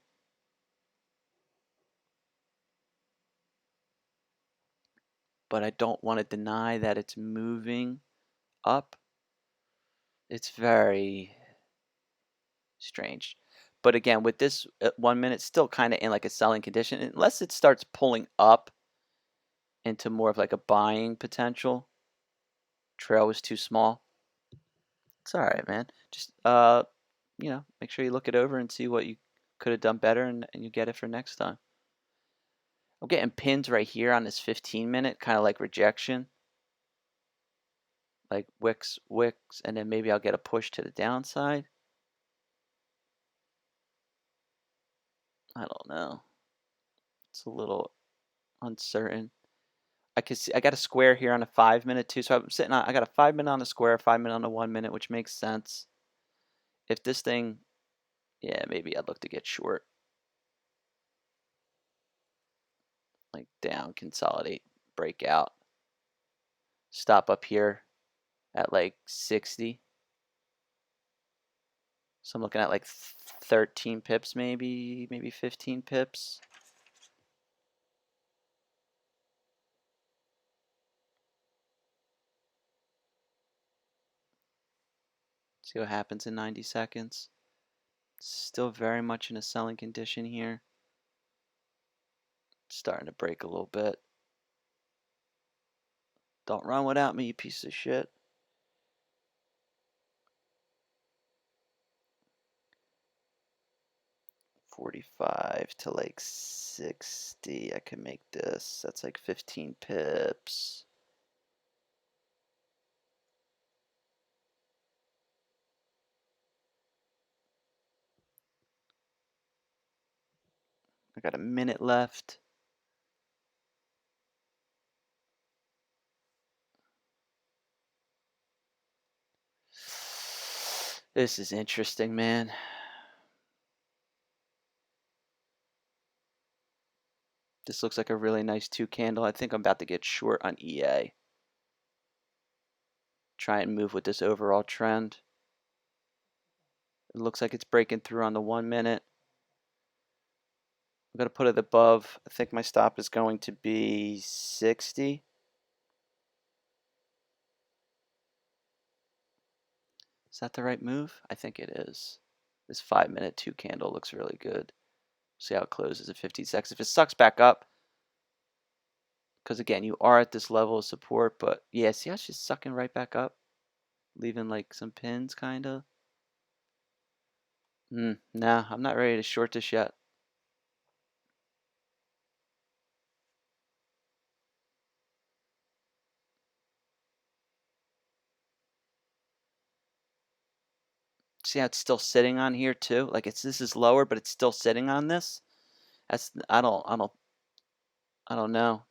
But I don't want to deny that it's moving up. It's very strange. But again, with this 1 minute, still kind of in like a selling condition, unless it starts pulling up into more of like a buying potential. Trail was too small. It's all right, man. Just make sure you look it over and see what you could have done better, and you get it for next time. I'm getting pins right here on this 15-minute, kind of like rejection, like wicks, and then maybe I'll get a push to the downside. I don't know. It's a little uncertain. I can see I got a square here on a 5-minute too, so I'm sitting on. I got a 5-minute on the square, 5-minute on the 1 minute, which makes sense. If this thing, yeah, maybe I'd look to get short, like down, consolidate, break out, stop up here at like 60. So I'm looking at like 13 pips, maybe 15 pips. See what happens in 90 seconds. Still very much in a selling condition here. Starting to break a little bit. Don't run without me, you piece of shit. $45 to like 60. I can make this. That's like 15 pips. I got a minute left. This is interesting, man. This looks like a really nice 2 candle. I think I'm about to get short on EA. Try and move with this overall trend. It looks like it's breaking through on the 1 minute. I'm going to put it above. I think my stop is going to be 60. Is that the right move? I think it is. This 5-minute 2 candle looks really good. See how it closes at 15 seconds. If it sucks back up, because again, you are at this level of support, but yeah, see how it's just sucking right back up? Leaving like some pins, kind of. Nah, I'm not ready to short this yet. See how it's still sitting on here too? Like this is lower, but it's still sitting on this. That's I don't know.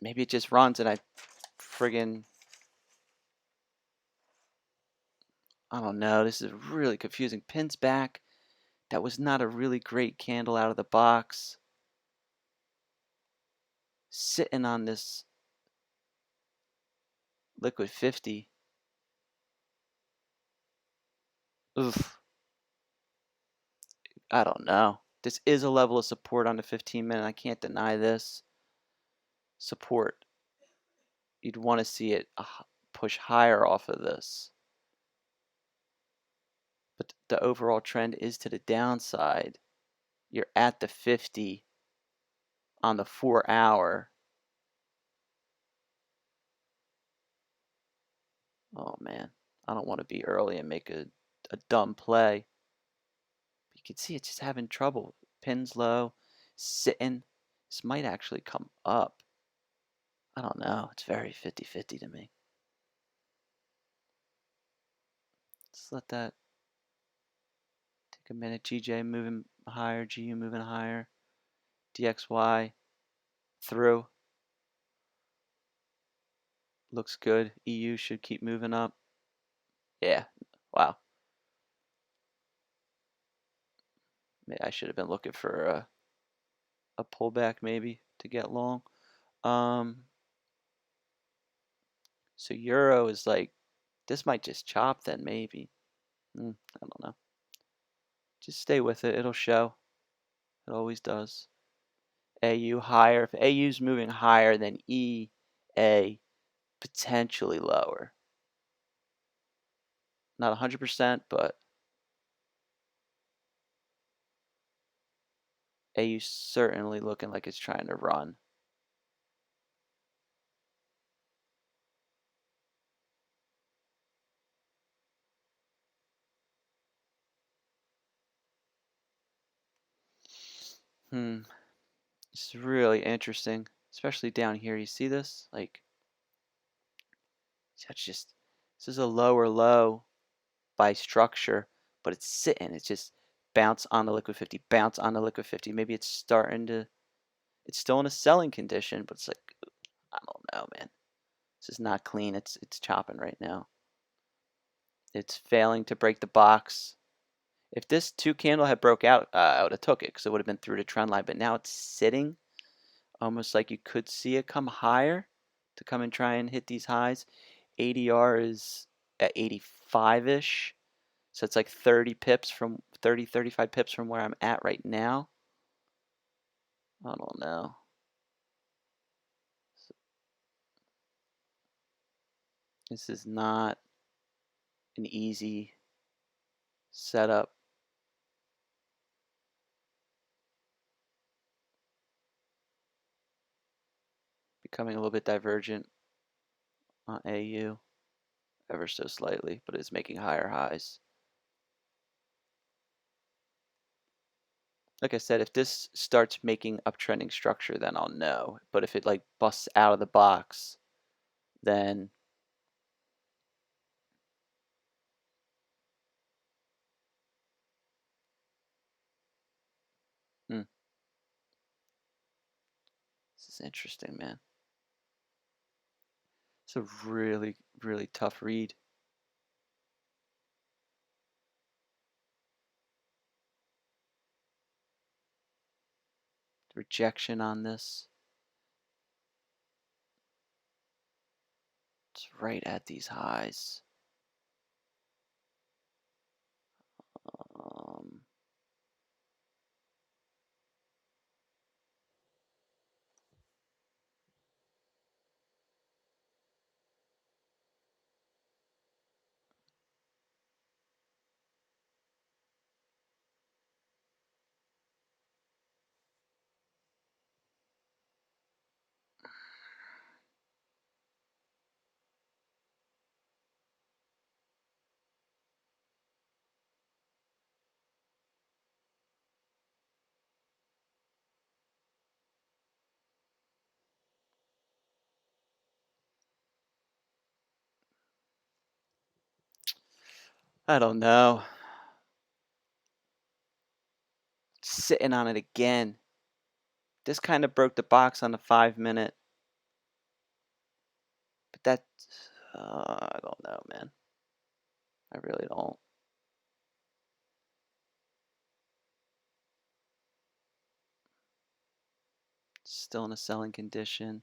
Maybe it just runs and I friggin' I don't know. This is really confusing. Pins back. That was not a really great candle out of the box. Sitting on this Liquid 50. Oof. I don't know. This is a level of support on the 15-minute. I can't deny this. Support. You'd want to see it push higher off of this. But the overall trend is to the downside. You're at the 50 on the 4-hour. Oh man, I don't want to be early and make a dumb play. You can see it's just having trouble. Pins low, sitting. This might actually come up. I don't know. It's very 50-50 to me. Let's let that take a minute. GJ moving higher, GU moving higher. DXY through. Looks good. EU should keep moving up. Yeah. Wow. I should have been looking for a pullback maybe to get long. So Euro is like, this might just chop then maybe. I don't know. Just stay with it. It'll show. It always does. AU higher. If AU's moving higher, then EA potentially lower. Not 100%, but AU's certainly looking like it's trying to run. It's really interesting, especially down here. You see this? Like, that's just, this is a lower low by structure, but it's sitting. It's just bounce on the liquid 50, bounce on the liquid 50. Maybe it's starting to, it's still in a selling condition, but it's like, I don't know, man. This is not clean. It's chopping right now. It's failing to break the box. If this 2 candle had broke out, I would have took it because it would have been through the trend line. But now it's sitting, almost like you could see it come higher to come and try and hit these highs. ADR is at 85-ish. So it's like 30 pips from 30, 35 pips from where I'm at right now. I don't know. This is not an easy setup. Becoming a little bit divergent on AU ever so slightly, but it's making higher highs. Like I said, if this starts making uptrending structure, then I'll know. But if it like busts out of the box, then this is interesting, man. It's a really, really tough read. Rejection on this. It's right at these highs. I don't know. Sitting on it again. This kind of broke the box on the 5-minute. But that, I don't know, man. I really don't. Still in a selling condition.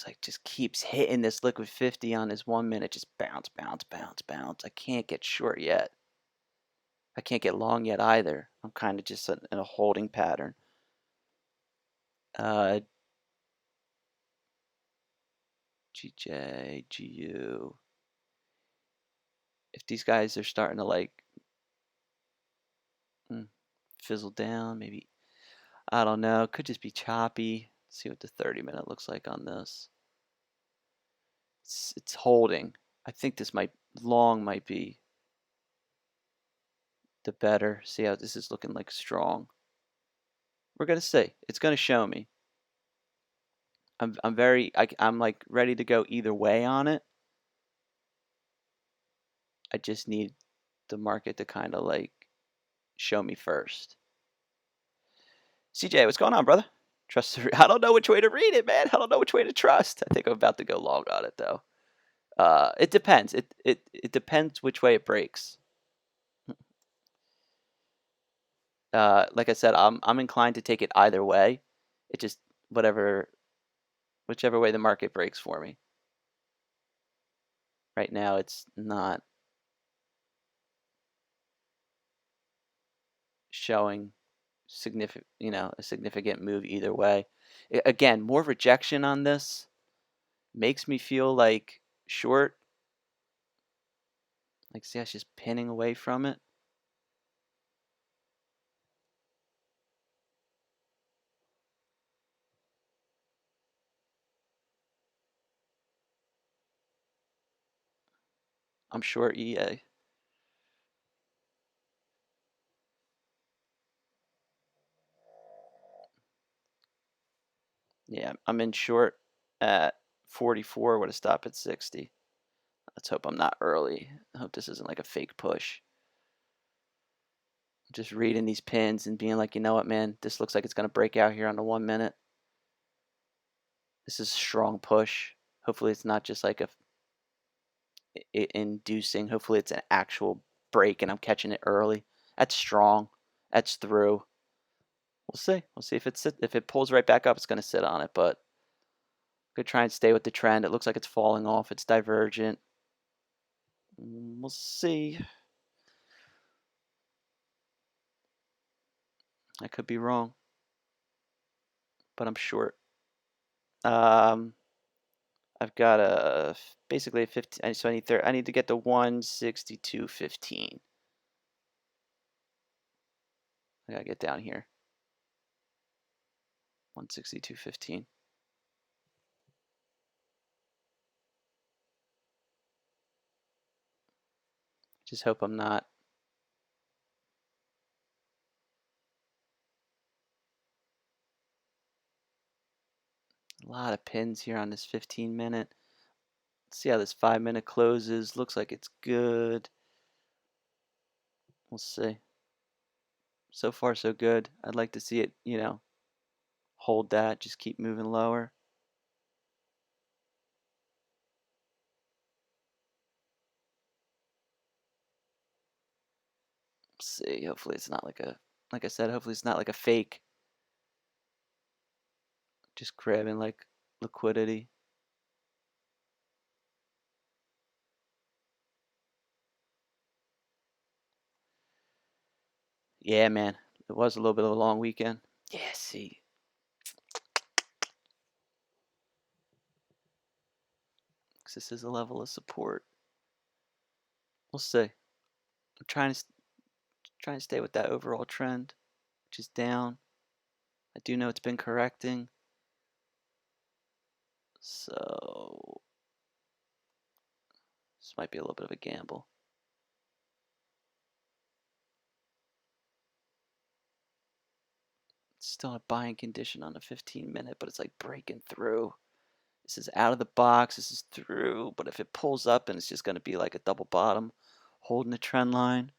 It's like just keeps hitting this liquid 50 on this 1 minute. Just bounce, bounce, bounce, bounce. I can't get short yet. I can't get long yet either. I'm kind of just in a holding pattern. GJ, GU. If these guys are starting to like fizzle down, maybe, I don't know. Could just be choppy. Let's see what the 30-minute looks like on this. It's holding. I think this long might be the better. See how this is looking like strong. We're gonna see. It's gonna show me. I'm like ready to go either way on it. I just need the market to kind of like show me first. CJ, what's going on, brother? I don't know which way to read it, man. I don't know which way to trust. I think I'm about to go long on it though. It depends. It depends which way it breaks. Like I said, I'm inclined to take it either way. It just whichever way the market breaks for me. Right now, it's not showing a significant move either way. Again, more rejection on this makes me feel like short. Like, see, it's just pinning away from it. I'm short EA. Yeah, I'm in short at 44 with a stop at 60. Let's hope I'm not early. I hope this isn't like a fake push. Just reading these pins and being like, you know what, man, this looks like it's going to break out here on the 1 minute. This is a strong push. Hopefully it's not just like inducing. Hopefully it's an actual break and I'm catching it early. That's strong. That's through. We'll see. We'll see if it pulls right back up. It's going to sit on it, but I'm going to try and stay with the trend. It looks like it's falling off. It's divergent. We'll see. I could be wrong, but I'm short. I've got basically a 15. So I need to get to 162.15. I gotta get down here. 162.15. Just hope I'm not. A lot of pins here on this 15-minute. Let's see how this 5-minute closes. Looks like it's good. We'll see. So far, so good. I'd like to see it, hold that. Just keep moving lower. Let's see. Hopefully it's not like I said, hopefully it's not like a fake. Just grabbing like liquidity. Yeah, man. It was a little bit of a long weekend. Yeah, see. This is a level of support. We'll see. I'm trying to stay with that overall trend, which is down. I do know it's been correcting. So this might be a little bit of a gamble. It's still a buying condition on the 15-minute, but it's like breaking through. This is out of the box. This is through. But if it pulls up and it's just going to be like a double bottom, holding the trend line.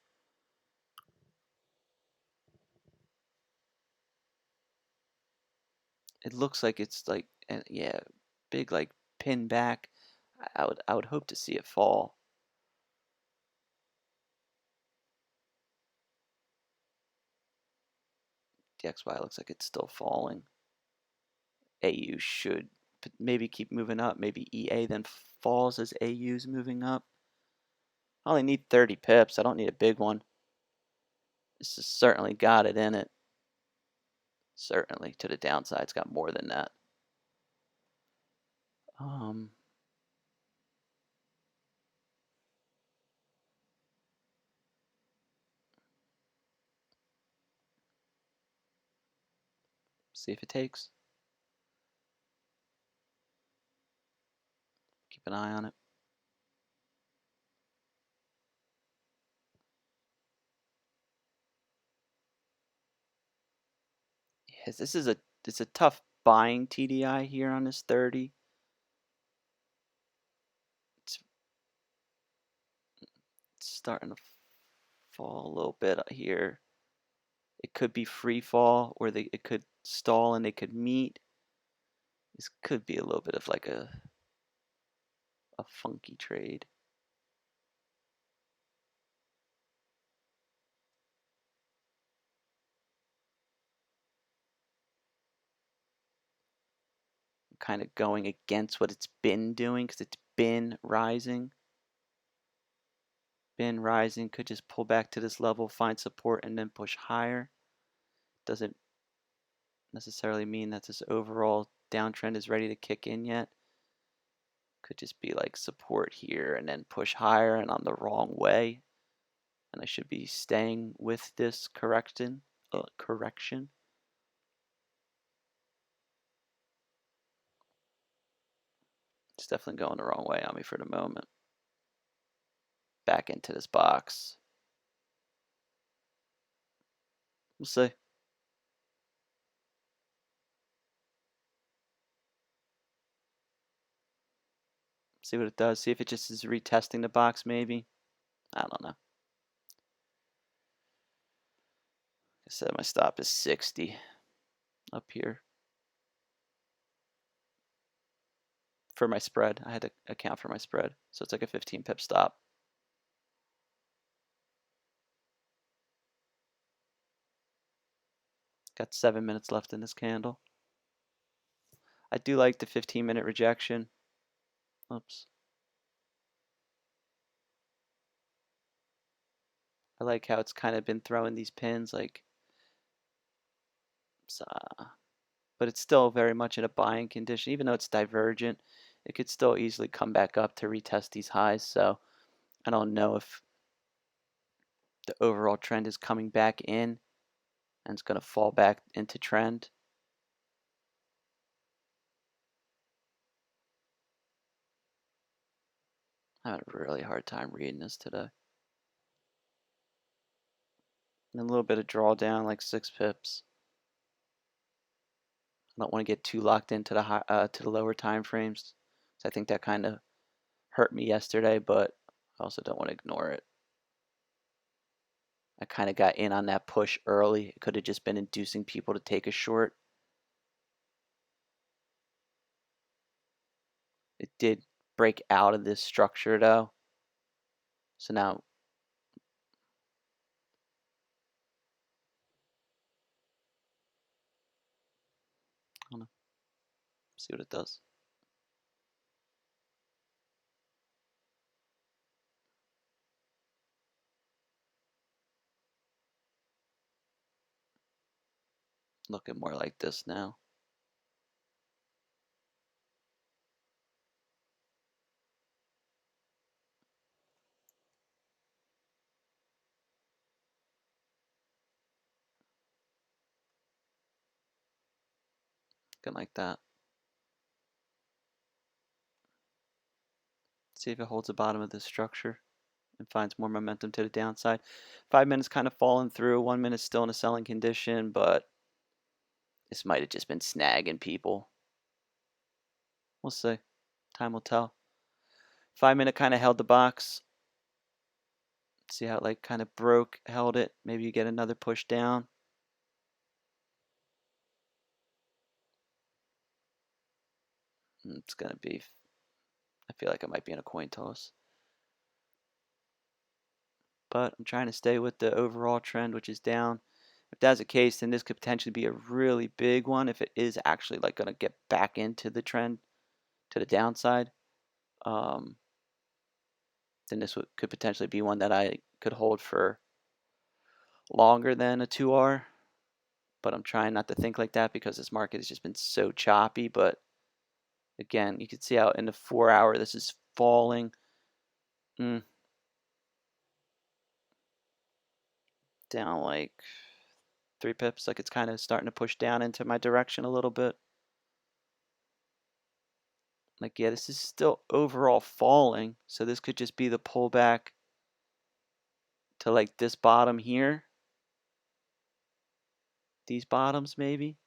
It looks like it's like, yeah, big like pin back. I would hope to see it fall. DXY looks like it's still falling. AU should maybe keep moving up. Maybe EA then falls as AU's moving up. I only need 30 pips. I don't need a big one. This has certainly got it in it. Certainly to the downside, it's got more than that. See if it takes. Keep an eye on it. Yes, it's a tough buying TDI here on this 30. It's starting to fall a little bit here. It could be free fall, or it could stall and they could meet. This could be a little bit of like a funky trade. Kind of going against what it's been doing because it's been rising. Could just pull back to this level, find support, and then push higher. Doesn't necessarily mean that this overall downtrend is ready to kick in yet. Could just be like support here and then push higher and on the wrong way. And I should be staying with this correction. It's definitely going the wrong way on me for the moment. Back into this box. We'll see. See what it does. See if it just is retesting the box maybe. I don't know. I said my stop is 60 up here. For my spread. I had to account for my spread. So it's like a 15 pip stop. Got 7 minutes left in this candle. I do like the 15-minute rejection. Oops. I like how it's kind of been throwing these pins like, but it's still very much in a buying condition. Even though it's divergent, it could still easily come back up to retest these highs. So I don't know if the overall trend is coming back in and it's going to fall back into trend. I'm having a really hard time reading this today. And a little bit of drawdown, like 6 pips. I don't want to get too locked into the lower time frames. So I think that kind of hurt me yesterday, but I also don't want to ignore it. I kind of got in on that push early. It could have just been inducing people to take a short. It did break out of this structure though. So now I don't know. See what it does. Looking more like this now. Looking like that. See if it holds the bottom of this structure and finds more momentum to the downside. 5 minutes kind of falling through. 1 minute still in a selling condition, but this might have just been snagging people. We'll see. Time will tell. 5 minute kind of held the box. See how it like kind of broke, held it. Maybe you get another push down. It's going to be, I feel like it might be in a coin toss. But I'm trying to stay with the overall trend, which is down. If that's the case, then this could potentially be a really big one if it is actually like going to get back into the trend to the downside, then this could potentially be one that I could hold for longer than a 2R. But I'm trying not to think like that because this market has just been so choppy. But again, you can see how in the 4-hour this is falling. Down like 3 pips, like it's kind of starting to push down into my direction a little bit. Like, yeah, this is still overall falling, so this could just be the pullback to like this bottom here. These bottoms maybe.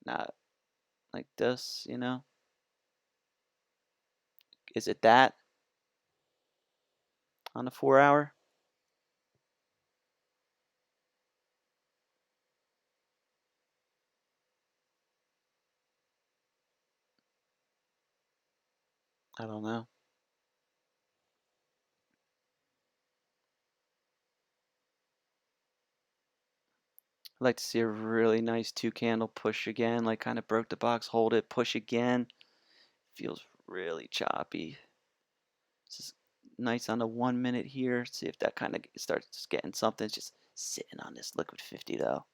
Not like this, you know. Is it that on the 4-hour? I don't know. I'd like to see a really nice 2-candle push again, like kind of broke the box, hold it, push again. Feels really choppy. This is nice on the 1 minute here. See if that kind of starts getting something. It's just sitting on this liquid 50 though.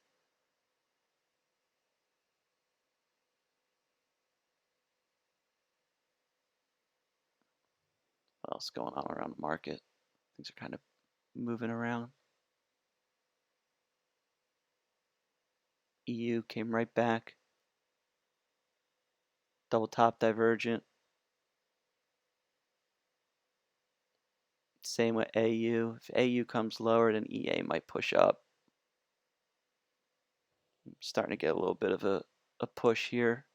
What else is going on around the market? Things are kind of moving around. EU came right back. Double top divergent. Same with AU. If AU comes lower, then EA might push up. I'm starting to get a little bit of a push here.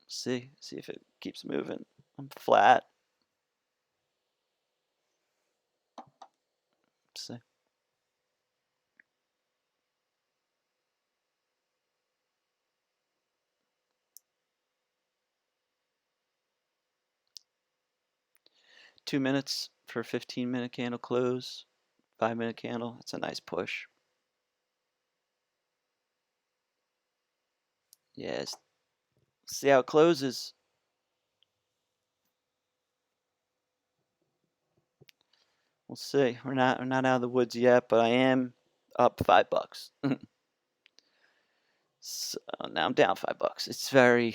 See if it keeps moving. I'm flat. See. Two minutes for a 15-minute candle close. 5-minute candle. It's a nice push. Yes. See how it closes. We'll see. We're not out of the woods yet, but I am up $5. So now I'm down $5.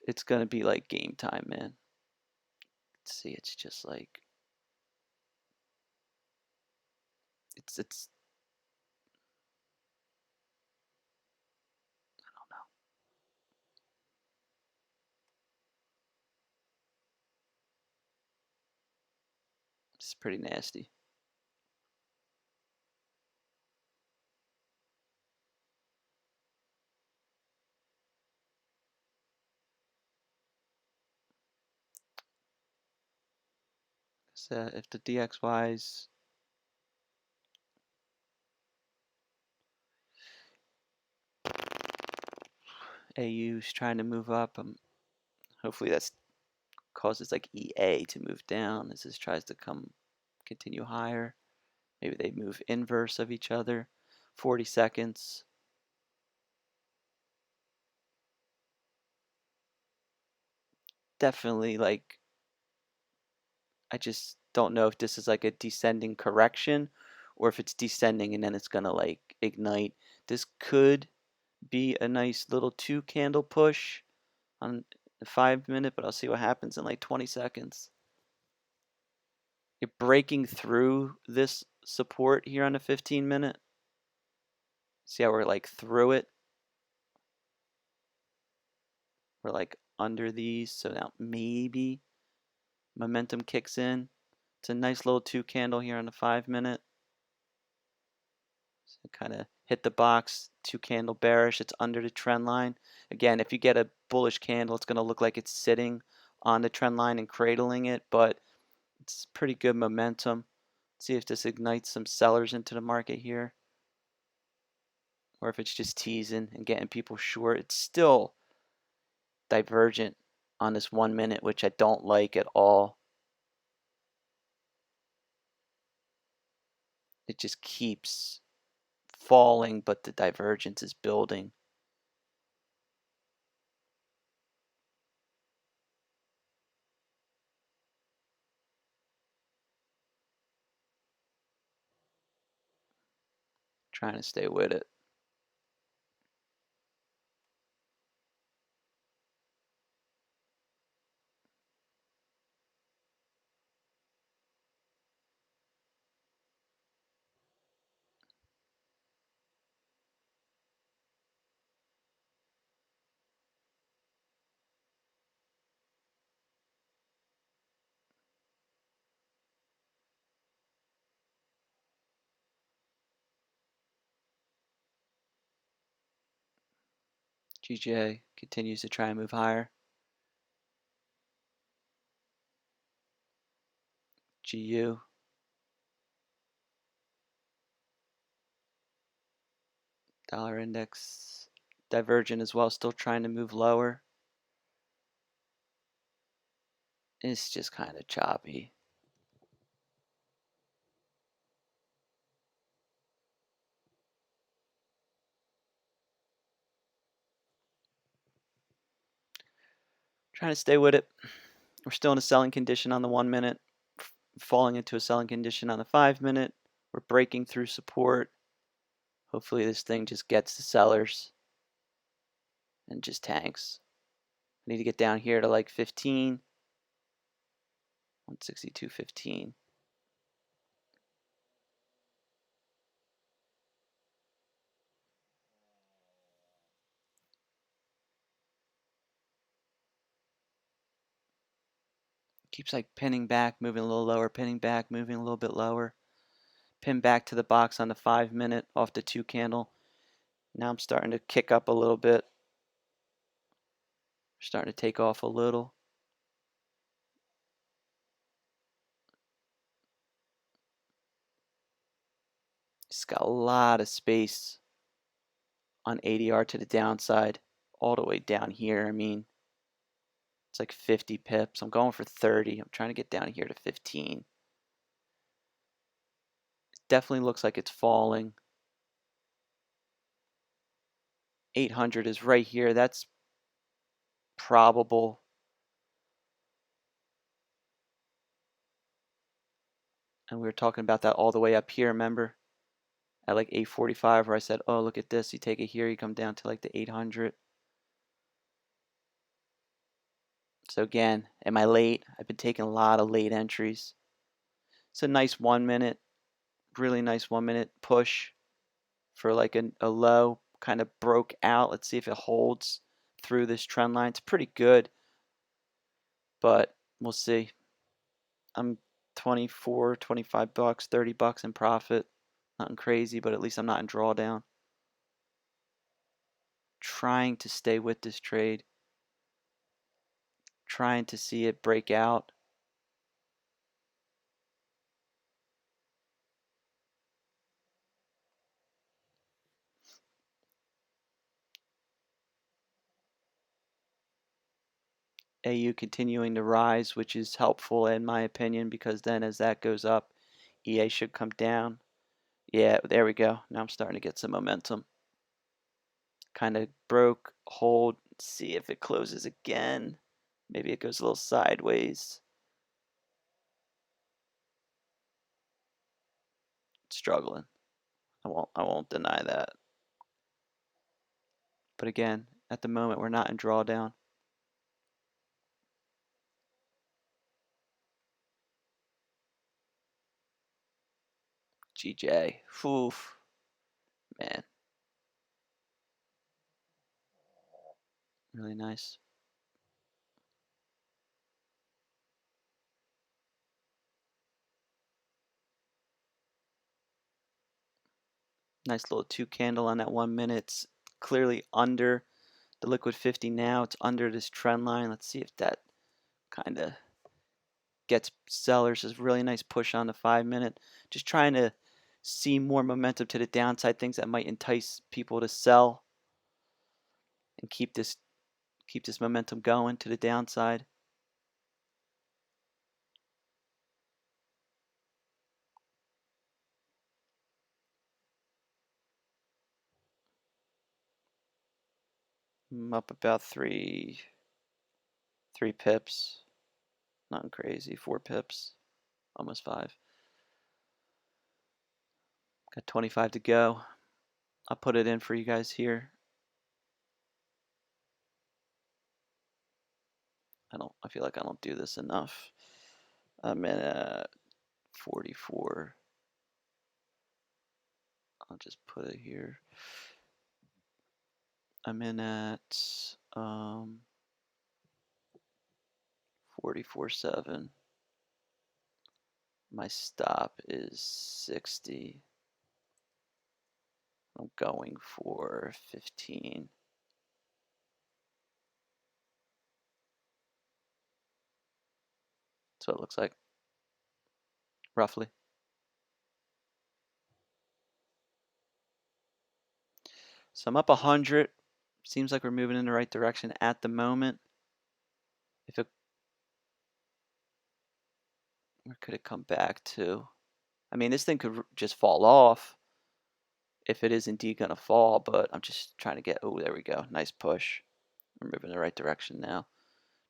It's gonna be like game time, man. Let's see, it's just like it's I don't know. It's pretty nasty. So if the DXY's AU's trying to move up, hopefully that's causes like EA to move down as this tries to continue higher. Maybe they move inverse of each other. 40 seconds. Definitely like I just don't know if this is like a descending correction or if it's descending and then it's gonna like ignite. This could be a nice little 2-candle push on the 5-minute, but I'll see what happens in like 20 seconds. You're breaking through this support here on the 15-minute. See how we're like through it? We're like under these, so now maybe momentum kicks in. It's a nice little 2-candle here on the 5-minute. So kind of hit the box, 2-candle bearish. It's under the trend line. Again, if you get a bullish candle, it's going to look like it's sitting on the trend line and cradling it, but it's pretty good momentum. See if this ignites some sellers into the market here, or if it's just teasing and getting people short. It's still divergent on this 1 minute, which I don't like at all. It just keeps falling, but the divergence is building. Trying to stay with it. GJ continues to try and move higher. GU. Dollar index divergent as well, still trying to move lower. It's just kind of choppy. Trying to stay with it. We're still in a selling condition on the 1 minute, falling into a selling condition on the 5 minute. We're breaking through support. Hopefully this thing just gets the sellers and just tanks. I need to get down here to like 15. 162.15. Keeps like pinning back, moving a little lower, pinning back, moving a little bit lower. Pin back to the box on the 5 minute off the 2 candle. Now I'm starting to kick up a little bit. Starting to take off a little. It's got a lot of space on ADR to the downside, all the way down here. I mean, it's like 50 pips. I'm going for 30. I'm trying to get down here to 15. It definitely looks like it's falling. 800 is right here. That's probable. And we were talking about that all the way up here, remember? At like 845 where I said, oh, look at this. You take it here, you come down to like the 800. So again, am I late? I've been taking a lot of late entries. It's a nice 1 minute, really nice 1 minute push for like a low, kind of broke out. Let's see if it holds through this trend line. It's pretty good, but we'll see. I'm 24, 25 bucks, 30 bucks in profit. Nothing crazy, but at least I'm not in drawdown. Trying to stay with this trade. Trying to see it break out. AU continuing to rise, which is helpful in my opinion, because then as that goes up, EA should come down. Yeah, there we go. Now I'm starting to get some momentum. Kind of broke, hold, see if it closes again. Maybe it goes a little sideways. Struggling. I won't deny that. But again, at the moment we're not in drawdown. GJ. Oof. Man. Really nice. Nice little 2 candle on that 1 minute. It's clearly under the liquid 50 now. It's under this trend line. Let's see if that kind of gets sellers. Is a really nice push on the 5 minute. Just trying to see more momentum to the downside, things that might entice people to sell and keep this momentum going to the downside. I'm up about three pips. Nothing crazy. 4 pips. Almost 5. Got 25 to go. I'll put it in for you guys here. I feel like I don't do this enough. I'm in 44. I'll just put it here. I'm in at 44.7. My stop is 60. I'm going for 15. That's what it looks like, roughly. So I'm up 100. Seems like we're moving in the right direction at the moment. Where could it come back to? I mean, this thing could just fall off if it is indeed going to fall, but I'm just trying to get, oh, there we go. Nice push. We're moving in the right direction now.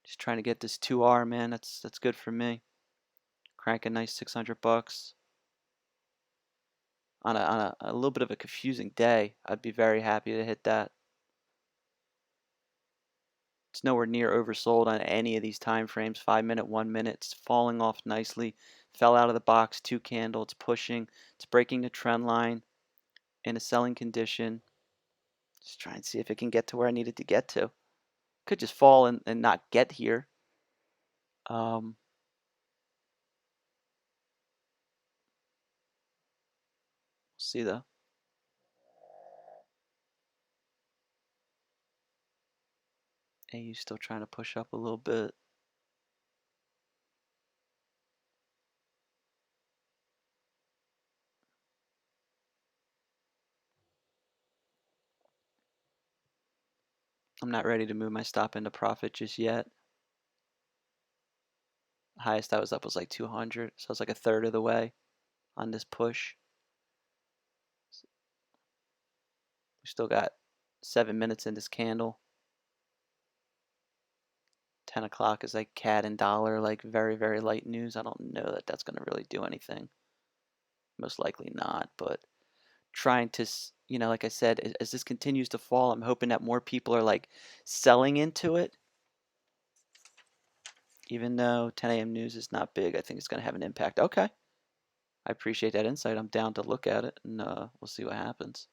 Just trying to get this 2R, man. That's good for me. Crank a nice 600 bucks. On a little bit of a confusing day, I'd be very happy to hit that. It's nowhere near oversold on any of these time frames. 5 minute, 1 minute. It's falling off nicely. Fell out of the box, 2 candle. It's pushing. It's breaking the trend line in a selling condition. Just try and see if it can get to where I need it to get to. Could just fall and not get here. See though. AU still trying to push up a little bit. I'm not ready to move my stop into profit just yet. Highest I was up was like 200, so I was like a third of the way on this push. We still got 7 minutes in this candle. 10 o'clock is like CAD and dollar, like very, very light news. I don't know that that's going to really do anything. Most likely not, but trying to, like I said, as this continues to fall, I'm hoping that more people are like selling into it. Even though 10 a.m. news is not big, I think it's going to have an impact. Okay. I appreciate that insight. I'm down to look at it, and we'll see what happens.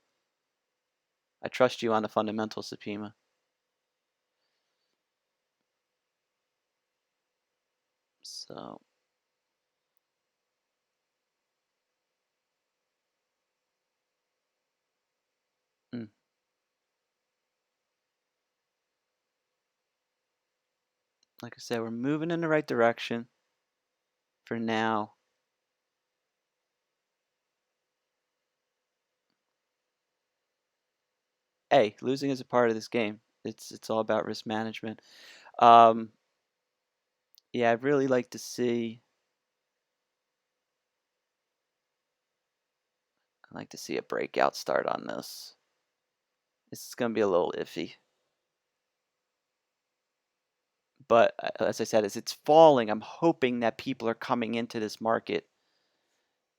I trust you on the fundamental, Supima. So, like I said, we're moving in the right direction for now. Hey, losing is a part of this game. It's all about risk management. Yeah, I'd really like to see. I'd like to see a breakout start on this. This is going to be a little iffy. But as I said, as it's falling, I'm hoping that people are coming into this market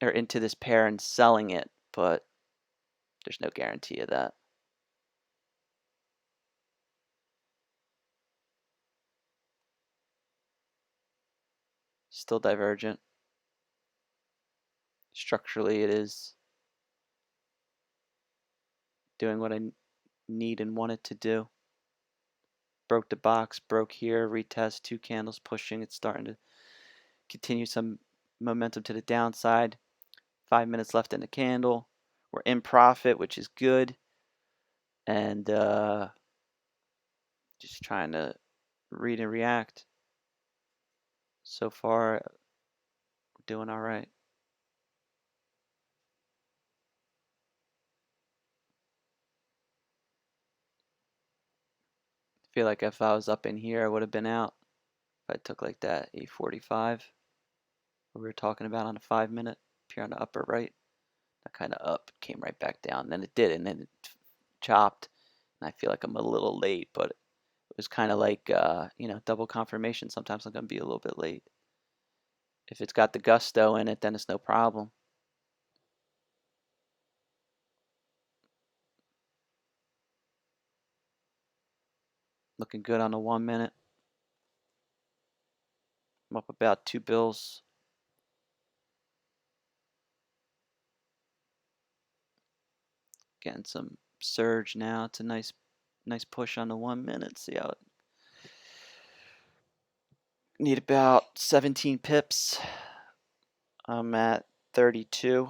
or into this pair and selling it, but there's no guarantee of that. Still divergent. Structurally, it is doing what I need and want it to do. Broke the box, broke here, retest, 2 candles pushing. It's starting to continue some momentum to the downside. 5 minutes left in the candle. We're in profit, which is good. And just trying to read and react. So far, we're doing all right. I feel like if I was up in here, I would have been out. If I took like that 845 we were talking about on a 5 minute, up here on the upper right, that kind of up came right back down. And then it did, and then it chopped. And I feel like I'm a little late, but it was kind of like, double confirmation. Sometimes I'm going to be a little bit late. If it's got the gusto in it, then it's no problem. Looking good on the 1 minute. I'm up about 2 bills. Getting some surge now. It's a nice push on the 1 minute. See how it need about 17 pips. I'm at 32.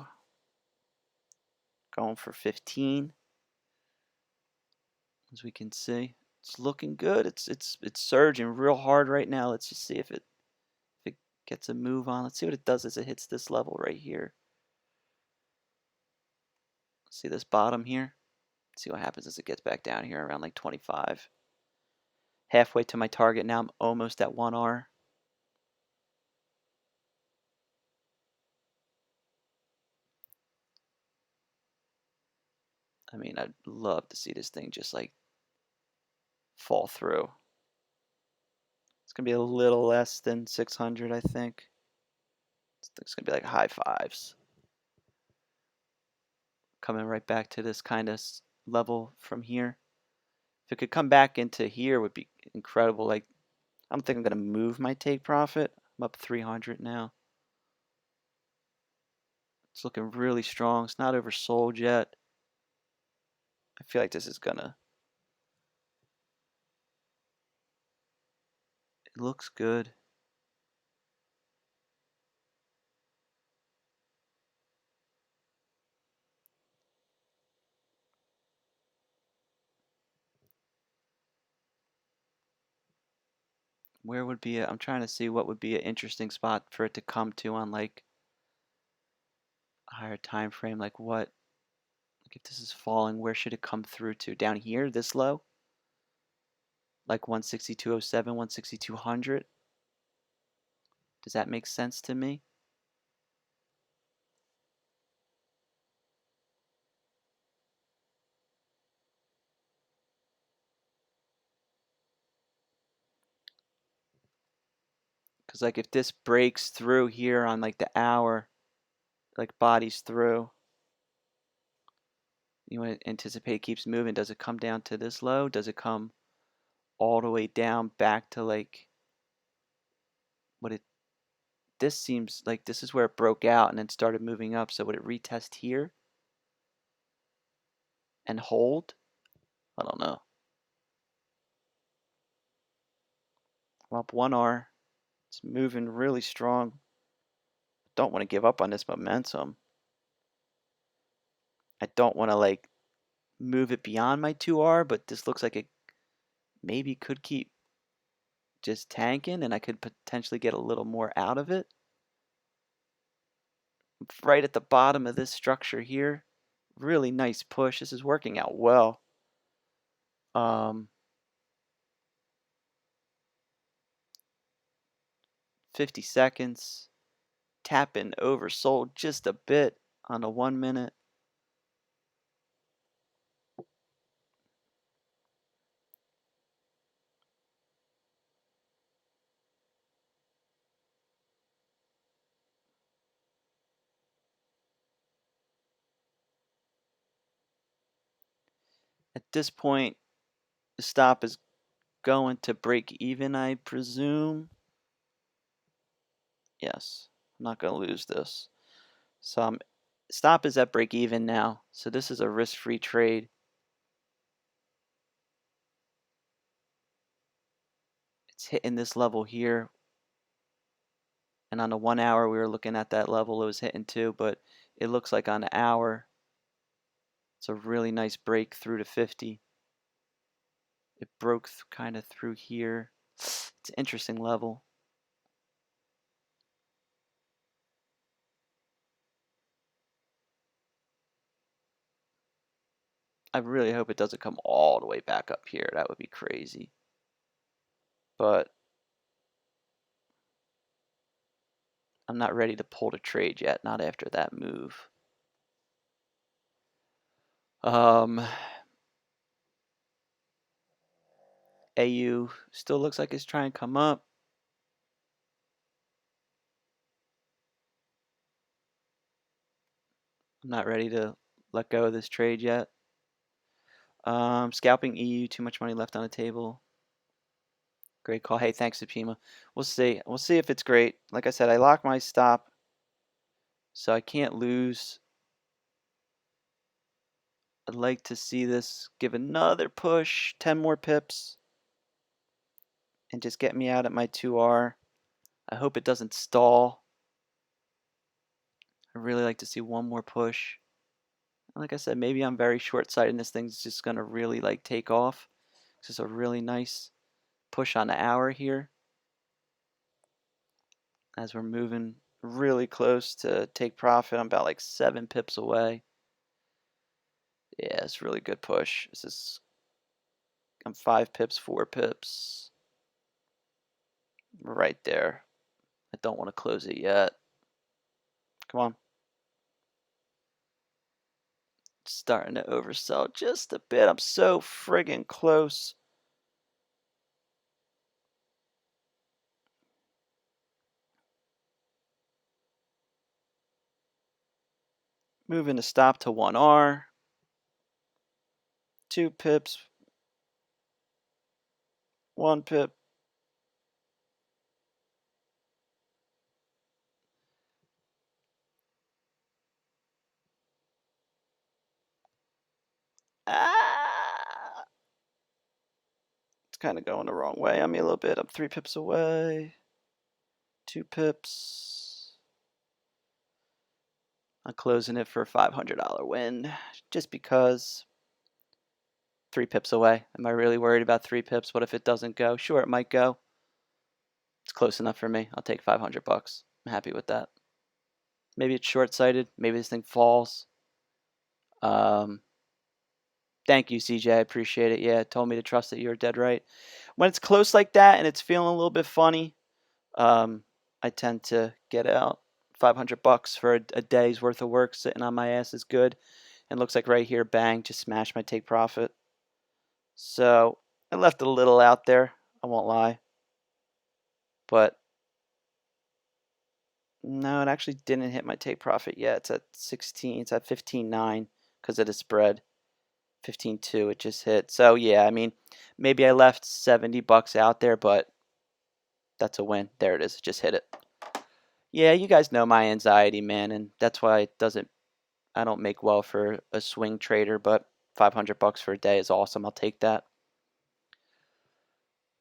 Going for 15. As we can see, it's looking good. It's surging real hard right now. Let's just see if it gets a move on. Let's see what it does as it hits this level right here. See this bottom here? See what happens as it gets back down here around like 25. Halfway to my target now. I'm almost at 1R. I mean, I'd love to see this thing just like fall through. It's going to be a little less than 600, I think. It's going to be like high fives. Coming right back to this kind of level from here. If it could come back into here, would be incredible. Like, I don't think I'm going to move my take profit. I'm up 300 now. It's looking really strong. It's not oversold yet. I feel like this is gonna. It looks good. Where would be I'm trying to see what would be an interesting spot for it to come to on like a higher time frame. Like what? Like if this is falling, where should it come through to? Down here, this low? Like 162.07, 16200? Does that make sense to me? Because like if this breaks through here on like the hour, like bodies through, you want to anticipate it keeps moving. Does it come down to this low? Does it come all the way down back to like what it? This seems like this is where it broke out and then started moving up. So would it retest here and hold? I don't know. I'm up 1R. It's moving really strong. Don't want to give up on this momentum. I don't want to like move it beyond my 2R, but this looks like it maybe could keep just tanking and I could potentially get a little more out of it. Right at the bottom of this structure here. Really nice push. This is working out well. 50 seconds. Tapping oversold just a bit on a 1 minute. At this point, the stop is going to break even, I presume. Yes, I'm not going to lose this. So stop is at break even now. So this is a risk-free trade. It's hitting this level here. And on the 1 hour, we were looking at that level. It was hitting too, but it looks like on the hour, it's a really nice break through to 50. It broke kind of through here. It's an interesting level. I really hope it doesn't come all the way back up here. That would be crazy. But I'm not ready to pull the trade yet, not after that move. AU still looks like it's trying to come up. I'm not ready to let go of this trade yet. Scalping EU, too much money left on the table. Great call. Hey, thanks, Supima. We'll see. We'll see if it's great. Like I said, I lock my stop, so I can't lose. I'd like to see this give another push, 10 more pips, and just get me out at my 2R. I hope it doesn't stall. I really like to see one more push. Like I said, maybe I'm very short-sighted and this thing's just going to really like take off. This is a really nice push on the hour here as we're moving really close to take profit. I'm about like 7 pips away. Yeah, it's a really good push. I'm 5 pips, 4 pips. Right there. I don't want to close it yet. Come on. Starting to oversell just a bit. I'm so friggin' close. Moving the stop to 1R. 2 pips. 1 pip. Ah! It's kind of going the wrong way on me a little bit. I'm 3 pips away. 2 pips. I'm closing it for a $500 win just because. 3 pips away. Am I really worried about 3 pips? What if it doesn't go? Sure, it might go. It's close enough for me. I'll take $500. I'm happy with that. Maybe it's short-sighted. Maybe this thing falls. Thank you, CJ. I appreciate it. Yeah, it told me to trust that you're dead right. When it's close like that and it's feeling a little bit funny, I tend to get out. $500 for a day's worth of work sitting on my ass is good. And looks like right here, bang, just smashed my take profit. So I left it a little out there. I won't lie. But no, it actually didn't hit my take profit yet. It's at 16. It's at 15.9 because of the spread. 15.2 it just hit. So yeah, I mean, maybe I left $70 out there, but that's a win. There it is. Just hit it. Yeah, you guys know my anxiety, man, and that's why I don't make well for a swing trader, but $500 for a day is awesome. I'll take that.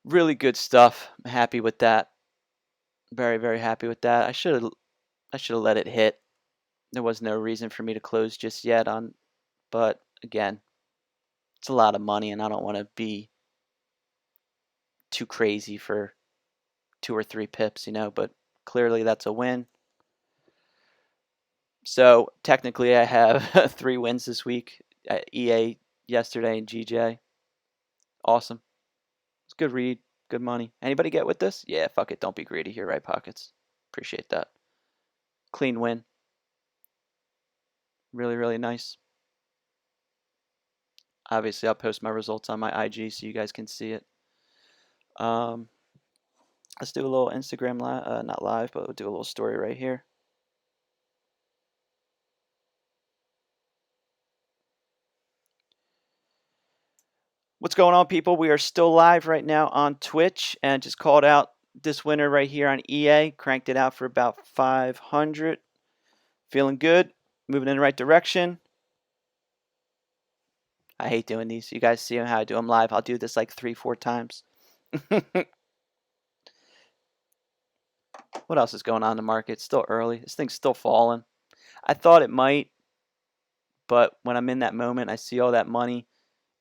Really good stuff. I'm happy with that. Very, very happy with that. I should have let it hit. There was no reason for me to close just yet but again, it's a lot of money and I don't want to be too crazy for 2 or 3 pips, but clearly that's a win. So technically I have 3 wins this week. EA yesterday and GJ. Awesome. It's good read. Good money. Anybody get with this? Yeah, fuck it. Don't be greedy here, right pockets. Appreciate that. Clean win. Really, really nice. Obviously, I'll post my results on my IG so you guys can see it. Let's do a little Instagram live, not live, but we'll do a little story right here. What's going on, people? We are still live right now on Twitch and just called out this winner right here on EA. Cranked it out for about 500. Feeling good. Moving in the right direction. I hate doing these. You guys see how I do them live. I'll do this like 3-4 times. What else is going on in the market? It's still early. This thing's still falling. I thought it might, but when I'm in that moment, I see all that money.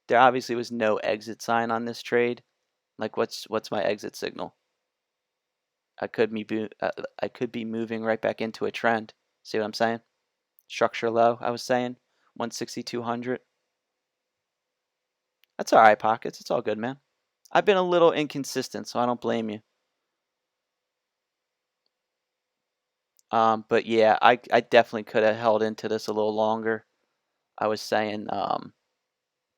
There obviously was no exit sign on this trade. Like, what's my exit signal? I could be moving right back into a trend. See what I'm saying? Structure low, I was saying. 160-200. That's all right, pockets. It's all good, man. I've been a little inconsistent, so I don't blame you. But yeah, I definitely could have held into this a little longer. I was saying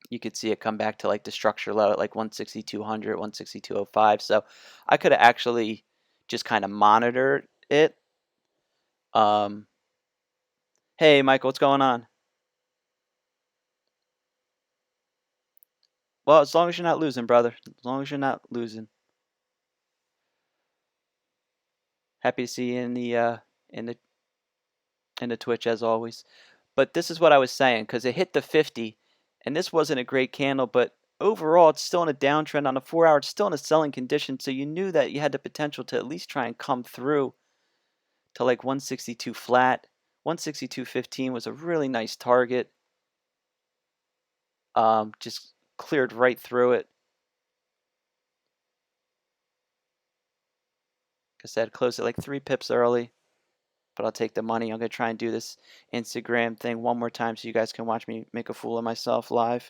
you could see it come back to like the structure low at like 160-200, 160-205. So I could have actually just kind of monitored it. Hey, Michael, what's going on? Well, as long as you're not losing, brother. As long as you're not losing. Happy to see you in the in the Twitch as always. But this is what I was saying, because it hit the 50, and this wasn't a great candle, but overall it's still in a downtrend. On the 4 hour, it's still in a selling condition, so you knew that you had the potential to at least try and come through to like 162 flat. 162.15 was a really nice target. Just cleared right through it. Like I said, closed it like 3 pips early, but I'll take the money. I'm going to try and do this Instagram thing one more time so you guys can watch me make a fool of myself live.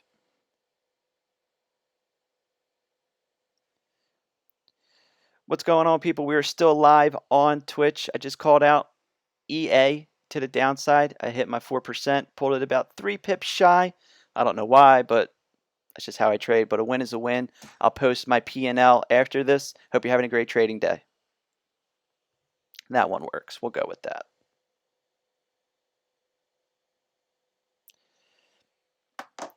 What's going on, people? We are still live on Twitch. I just called out EA to the downside. I hit my 4%, pulled it about 3 pips shy. I don't know why, but that's just how I trade. But a win is a win. I'll post my P&L after this. Hope you're having a great trading day. That one works. We'll go with that.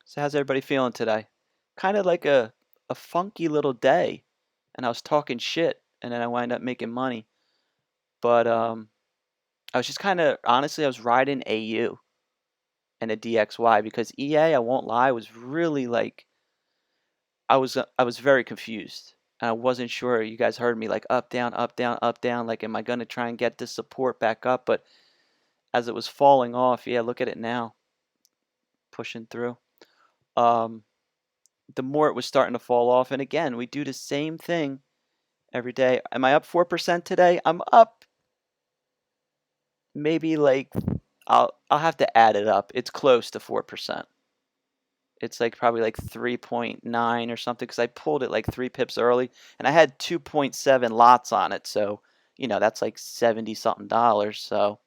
So how's everybody feeling today? Kind of like a funky little day. And I was talking shit, and then I wind up making money. But I was just kind of, honestly, I was riding AU and a DXY, because EA, I won't lie, was really like, I was very confused. And I wasn't sure. You guys heard me like up, down, up, down, up, down. Like, am I going to try and get this support back up? But as it was falling off, yeah, look at it now, pushing through. The more it was starting to fall off, and again, we do the same thing every day. Am I up 4% today? I'm up maybe like, I'll have to add it up. It's close to 4%. It's like probably like 3.9 or something, because I pulled it like 3 pips early, and I had 2.7 lots on it, so that's like 70 something dollars. So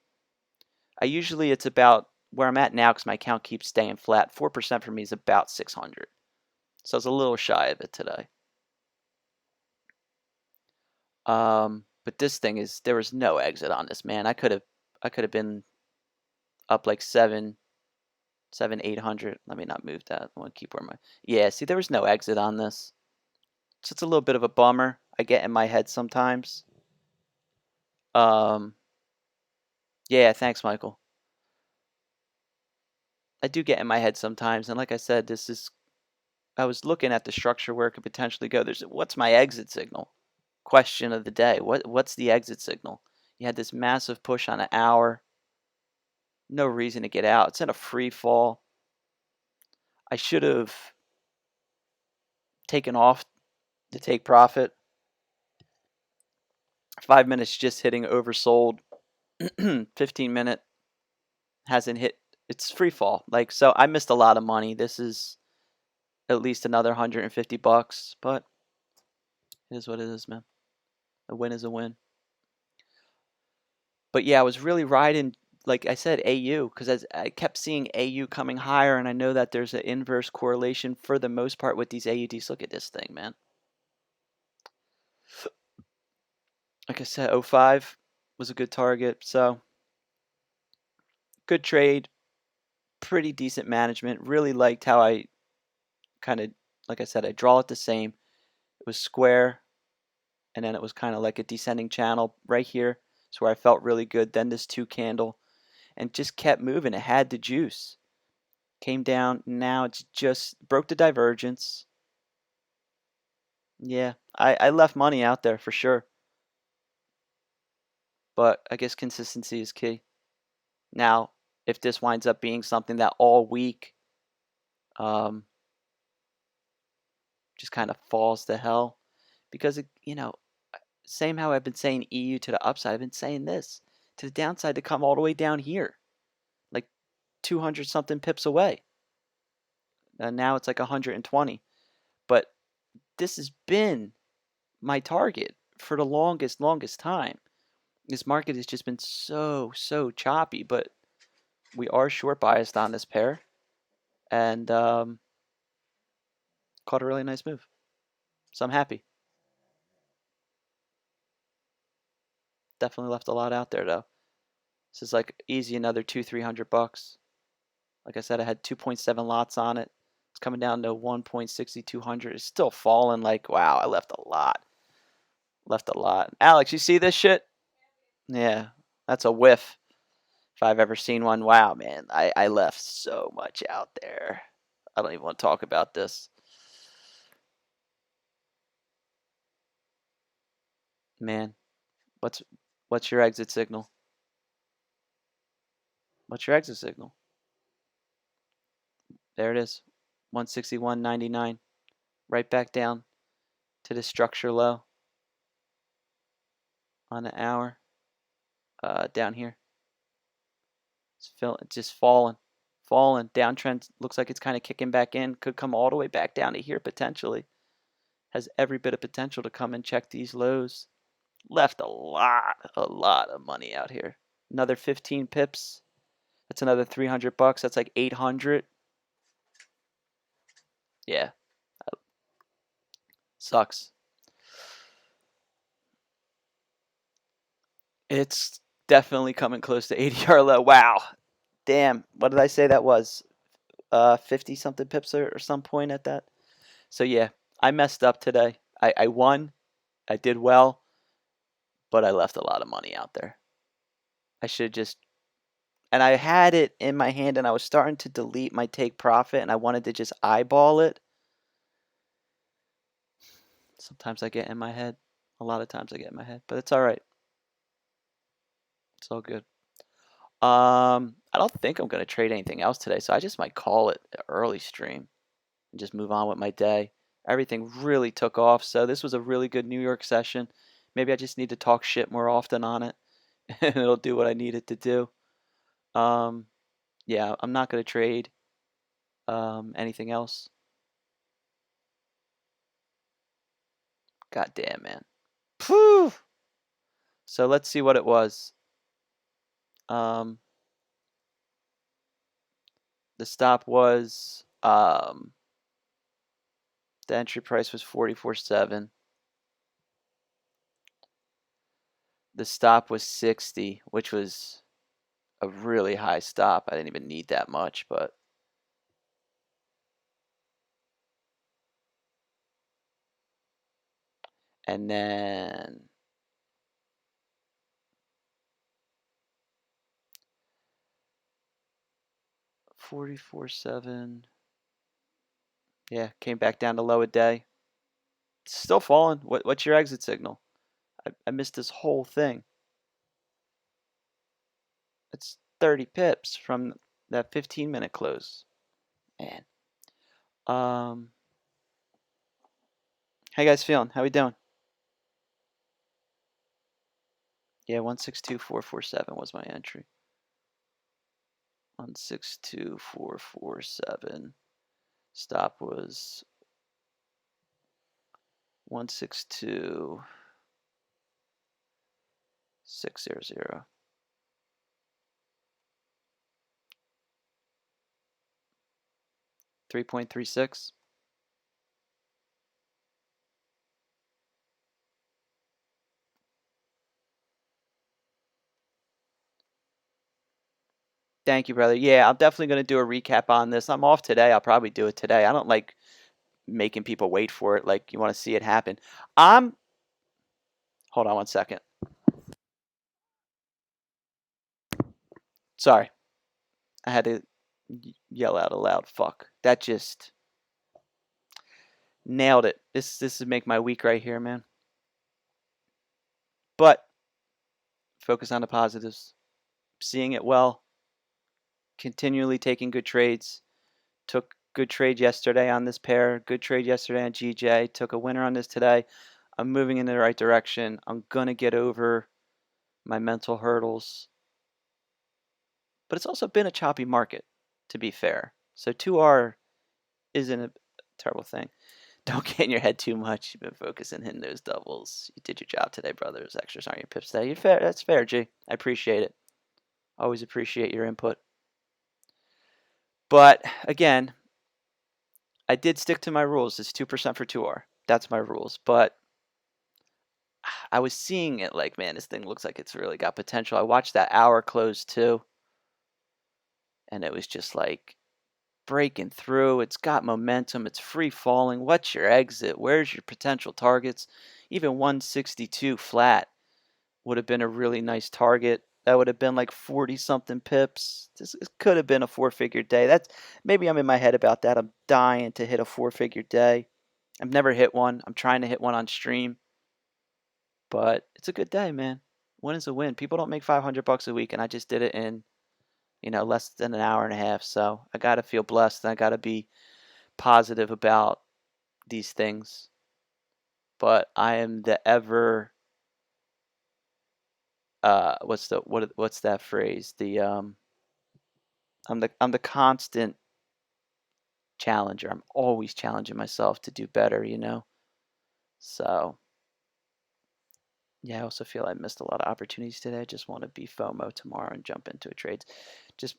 it's about where I'm at now, because my account keeps staying flat. 4% for me is about 600, so I was a little shy of it today. But this thing is, there was no exit on this, man. I could have been up like 800. Let me not move that. I want to keep where my, yeah, see, there was no exit on this. So it's a little bit of a bummer. I get in my head sometimes. Yeah, thanks, Michael. I do get in my head sometimes, and like I said, I was looking at the structure where it could potentially go. What's my exit signal? Question of the day. What's the exit signal? You had this massive push on an hour. No reason to get out. It's in a free fall. I should have taken off to take profit. 5 minutes just hitting oversold. 15-minute hasn't hit. It's free fall. Like, so I missed a lot of money. This is at least another $150, but it is what it is, man. A win is a win. But yeah, I was really riding, like I said, AU, because I kept seeing AU coming higher, and I know that there's an inverse correlation for the most part with these AUDs. Look at this thing, man. Like I said, 05 was a good target, so good trade, pretty decent management. Really liked how I kind of, like I said, I draw it the same. It was square, and then it was kind of like a descending channel right here. It's where I felt really good. Then this 2 candle, and just kept moving. It had the juice. Came down. Now it's just broke the divergence. Yeah, I left money out there for sure. But I guess consistency is key. Now, if this winds up being something that all week just kind of falls to hell, because, same how I've been saying EU to the upside, I've been saying this to the downside to come all the way down here, like 200 something pips away. And now it's like 120. But this has been my target for the longest time. This market has just been so choppy, but we are short biased on this pair, and caught a really nice move. So I'm happy. Definitely left a lot out there though. This is like easy another $200-300. Like I said, I had 2.7 lots on it. It's coming down to 1.6200. It's still falling. Like, wow, I left a lot. Alex, you see this shit? Yeah, that's a whiff if I've ever seen one. Wow, man, I left so much out there. I don't even want to talk about this. Man, what's your exit signal? What's your exit signal? There it is. 161.99. Right back down to the structure low on the hour. Down here. It's just falling. Downtrend looks like it's kind of kicking back in. Could come all the way back down to here potentially. Has every bit of potential to come and check these lows. Left a lot of money out here. Another 15 pips. That's another 300 bucks. That's like 800. Yeah. Sucks. It's definitely coming close to 80 low. Wow. Damn. What did I say that was? 50 something pips or some point at that. So yeah, I messed up today. I won. I did well, but I left a lot of money out there. I should just, and I had it in my hand and I was starting to delete my take profit and I wanted to just eyeball it. Sometimes I get in my head. A lot of times I get in my head, but it's all right. It's all good. I don't think I'm going to trade anything else today, so I just might call it an early stream and just move on with my day. Everything really took off, so this was a really good New York session. Maybe I just need to talk shit more often on it, and it'll do what I need it to do. Yeah, I'm not going to trade anything else. God damn, man. Phew! So let's see what it was. The stop was the entry price was 44.7. The stop was 60, which was a really high stop. I didn't even need that much, but and then 44.7. Yeah, came back down to low a day. It's still falling. What's your exit signal? I missed this whole thing. It's 30 pips from that 15-minute close. Man. How you guys feeling? How we doing? Yeah, 162.447 was my entry. 162.447. Stop was 162.600. 3.36. Thank you, brother. Yeah, I'm definitely going to do a recap on this. I'm off today. I'll probably do it today. I don't like making people wait for it. Like, you want to see it happen. Hold on one second. Sorry. I had to yell out aloud. Fuck. That just nailed it. This would make my week right here, man. But focus on the positives. Seeing it well. Continually taking good trades. Took good trade yesterday on this pair. Good trade yesterday on GJ. Took a winner on this today. I'm moving in the right direction. I'm going to get over my mental hurdles. But it's also been a choppy market, to be fair. So 2R isn't a terrible thing. Don't get in your head too much. You've been focusing hitting those doubles. You did your job today, brothers. Extras aren't your pips today. You're fair. That's fair, G. I appreciate it. Always appreciate your input. But again, I did stick to my rules. It's 2% for 2R. That's my rules. But I was seeing it like, man, this thing looks like it's really got potential. I watched that hour close too. And it was just like breaking through. It's got momentum. It's free falling. What's your exit? Where's your potential targets? Even 162 flat would have been a really nice target. That would have been like 40 something pips. This could have been a 4-figure day. That's maybe I'm in my head about that. I'm dying to hit a 4-figure day. I've never hit one. I'm trying to hit one on stream, but it's a good day, man. Win is a win. People don't make $500 a week, and I just did it in, less than an hour and a half. So I got to feel blessed, and I got to be positive about these things. But I am the ever what's that phrase? I'm the constant challenger. I'm always challenging myself to do better. So yeah, I also feel I missed a lot of opportunities today. I just want to be FOMO tomorrow and jump into a trade.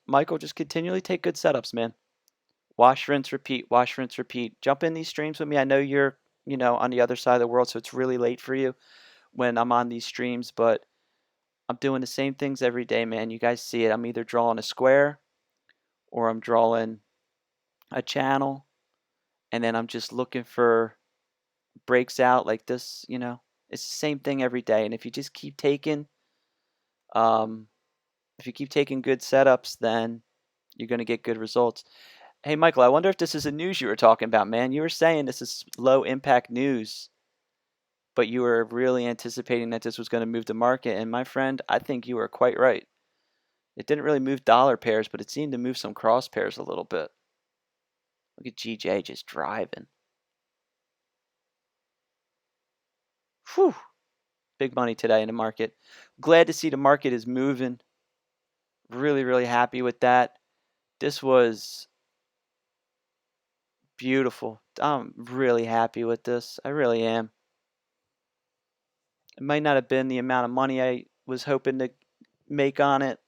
Michael, just continually take good setups, man. Wash, rinse, repeat. Wash, rinse, repeat. Jump in these streams with me. I know you're, on the other side of the world, so it's really late for you when I'm on these streams, but I'm doing the same things every day, man. You guys see it. I'm either drawing a square or I'm drawing a channel, and then I'm just looking for breaks out like this. It's the same thing every day. And if you just keep taking, um, if you keep taking good setups, then you're going to get good results. Hey, Michael, I wonder if this is the news you were talking about, man. You were saying this is low impact news, but you were really anticipating that this was going to move the market. And my friend, I think you were quite right. It didn't really move dollar pairs, but it seemed to move some cross pairs a little bit. Look at GJ just driving. Whew. Big money today in the market. Glad to see the market is moving. Really, really happy with that. This was beautiful. I'm really happy with this. I really am. It might not have been the amount of money I was hoping to make on it,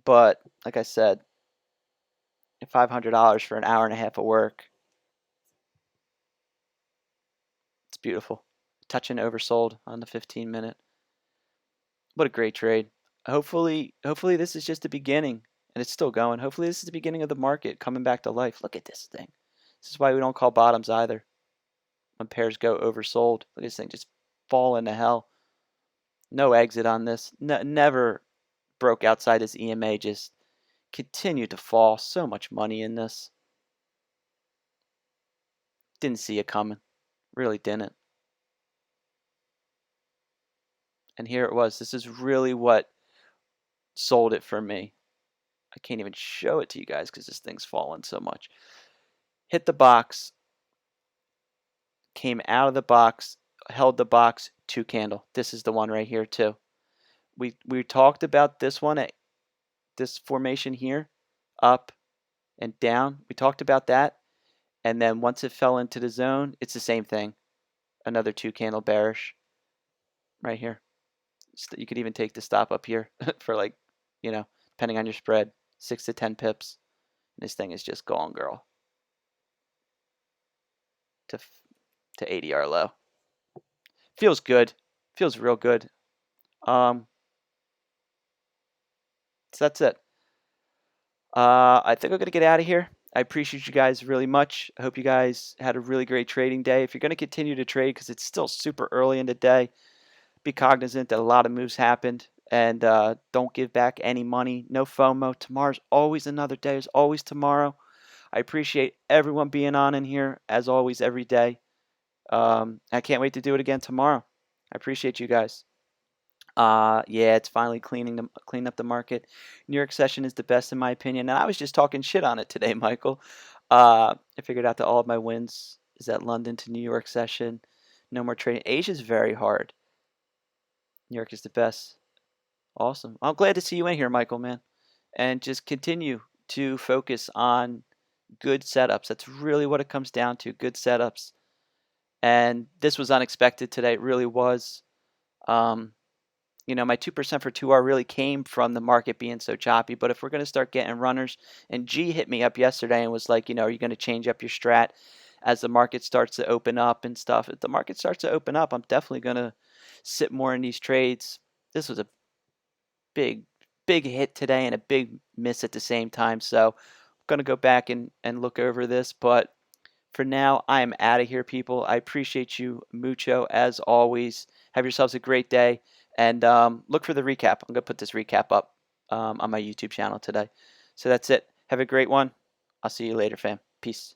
but like I said, $500 for an hour and a half of work, it's beautiful. Touching oversold on the 15-minute. What a great trade. Hopefully this is just the beginning, and it's still going. Hopefully this is the beginning of the market coming back to life. Look at this thing. This is why we don't call bottoms either. When pairs go oversold, look at this thing just fall into hell. No exit on this. Never broke outside this EMA. Just continued to fall. So much money in this. Didn't see it coming. Really didn't. And here it was. This is really what sold it for me. I can't even show it to you guys because this thing's fallen so much. Hit the box. Came out of the box. Held the box. 2 candle. This is the one right here too. We talked about this one at this formation here. Up and down. We talked about that. And then once it fell into the zone, it's the same thing. Another 2 candle bearish right here. You could even take the stop up here for like, depending on your spread, 6 to 10 pips. And this thing is just gone, girl. To 80R low. Feels good. Feels real good. So that's it. I think I'm going to get out of here. I appreciate you guys really much. I hope you guys had a really great trading day. If you're going to continue to trade, because it's still super early in the day, be cognizant that a lot of moves happened, and don't give back any money. No FOMO. Tomorrow's always another day. There's always tomorrow. I appreciate everyone being on in here, as always, every day. I can't wait to do it again tomorrow. I appreciate you guys. Yeah, it's finally cleaning up the market. New York session is the best in my opinion, and I was just talking shit on it today, Michael. I figured out that all of my wins is at London to New York session. No more trading. Asia's very hard. New York is the best. Awesome. I'm glad to see you in here, Michael, man. And just continue to focus on good setups. That's really what it comes down to, good setups. And this was unexpected today. It really was. My 2% for 2R really came from the market being so choppy. But if we're going to start getting runners, and G hit me up yesterday and was like, are you going to change up your strat as the market starts to open up and stuff? If the market starts to open up, I'm definitely going to sit more in these trades. This was a big hit today and a big miss at the same time. So I'm going to go back and look over this. But For now, I am out of here, people. I appreciate you mucho, as always. Have yourselves a great day, and look for the recap. I'm going to put this recap up on my YouTube channel today. So that's it. Have a great one. I'll see you later, fam. Peace.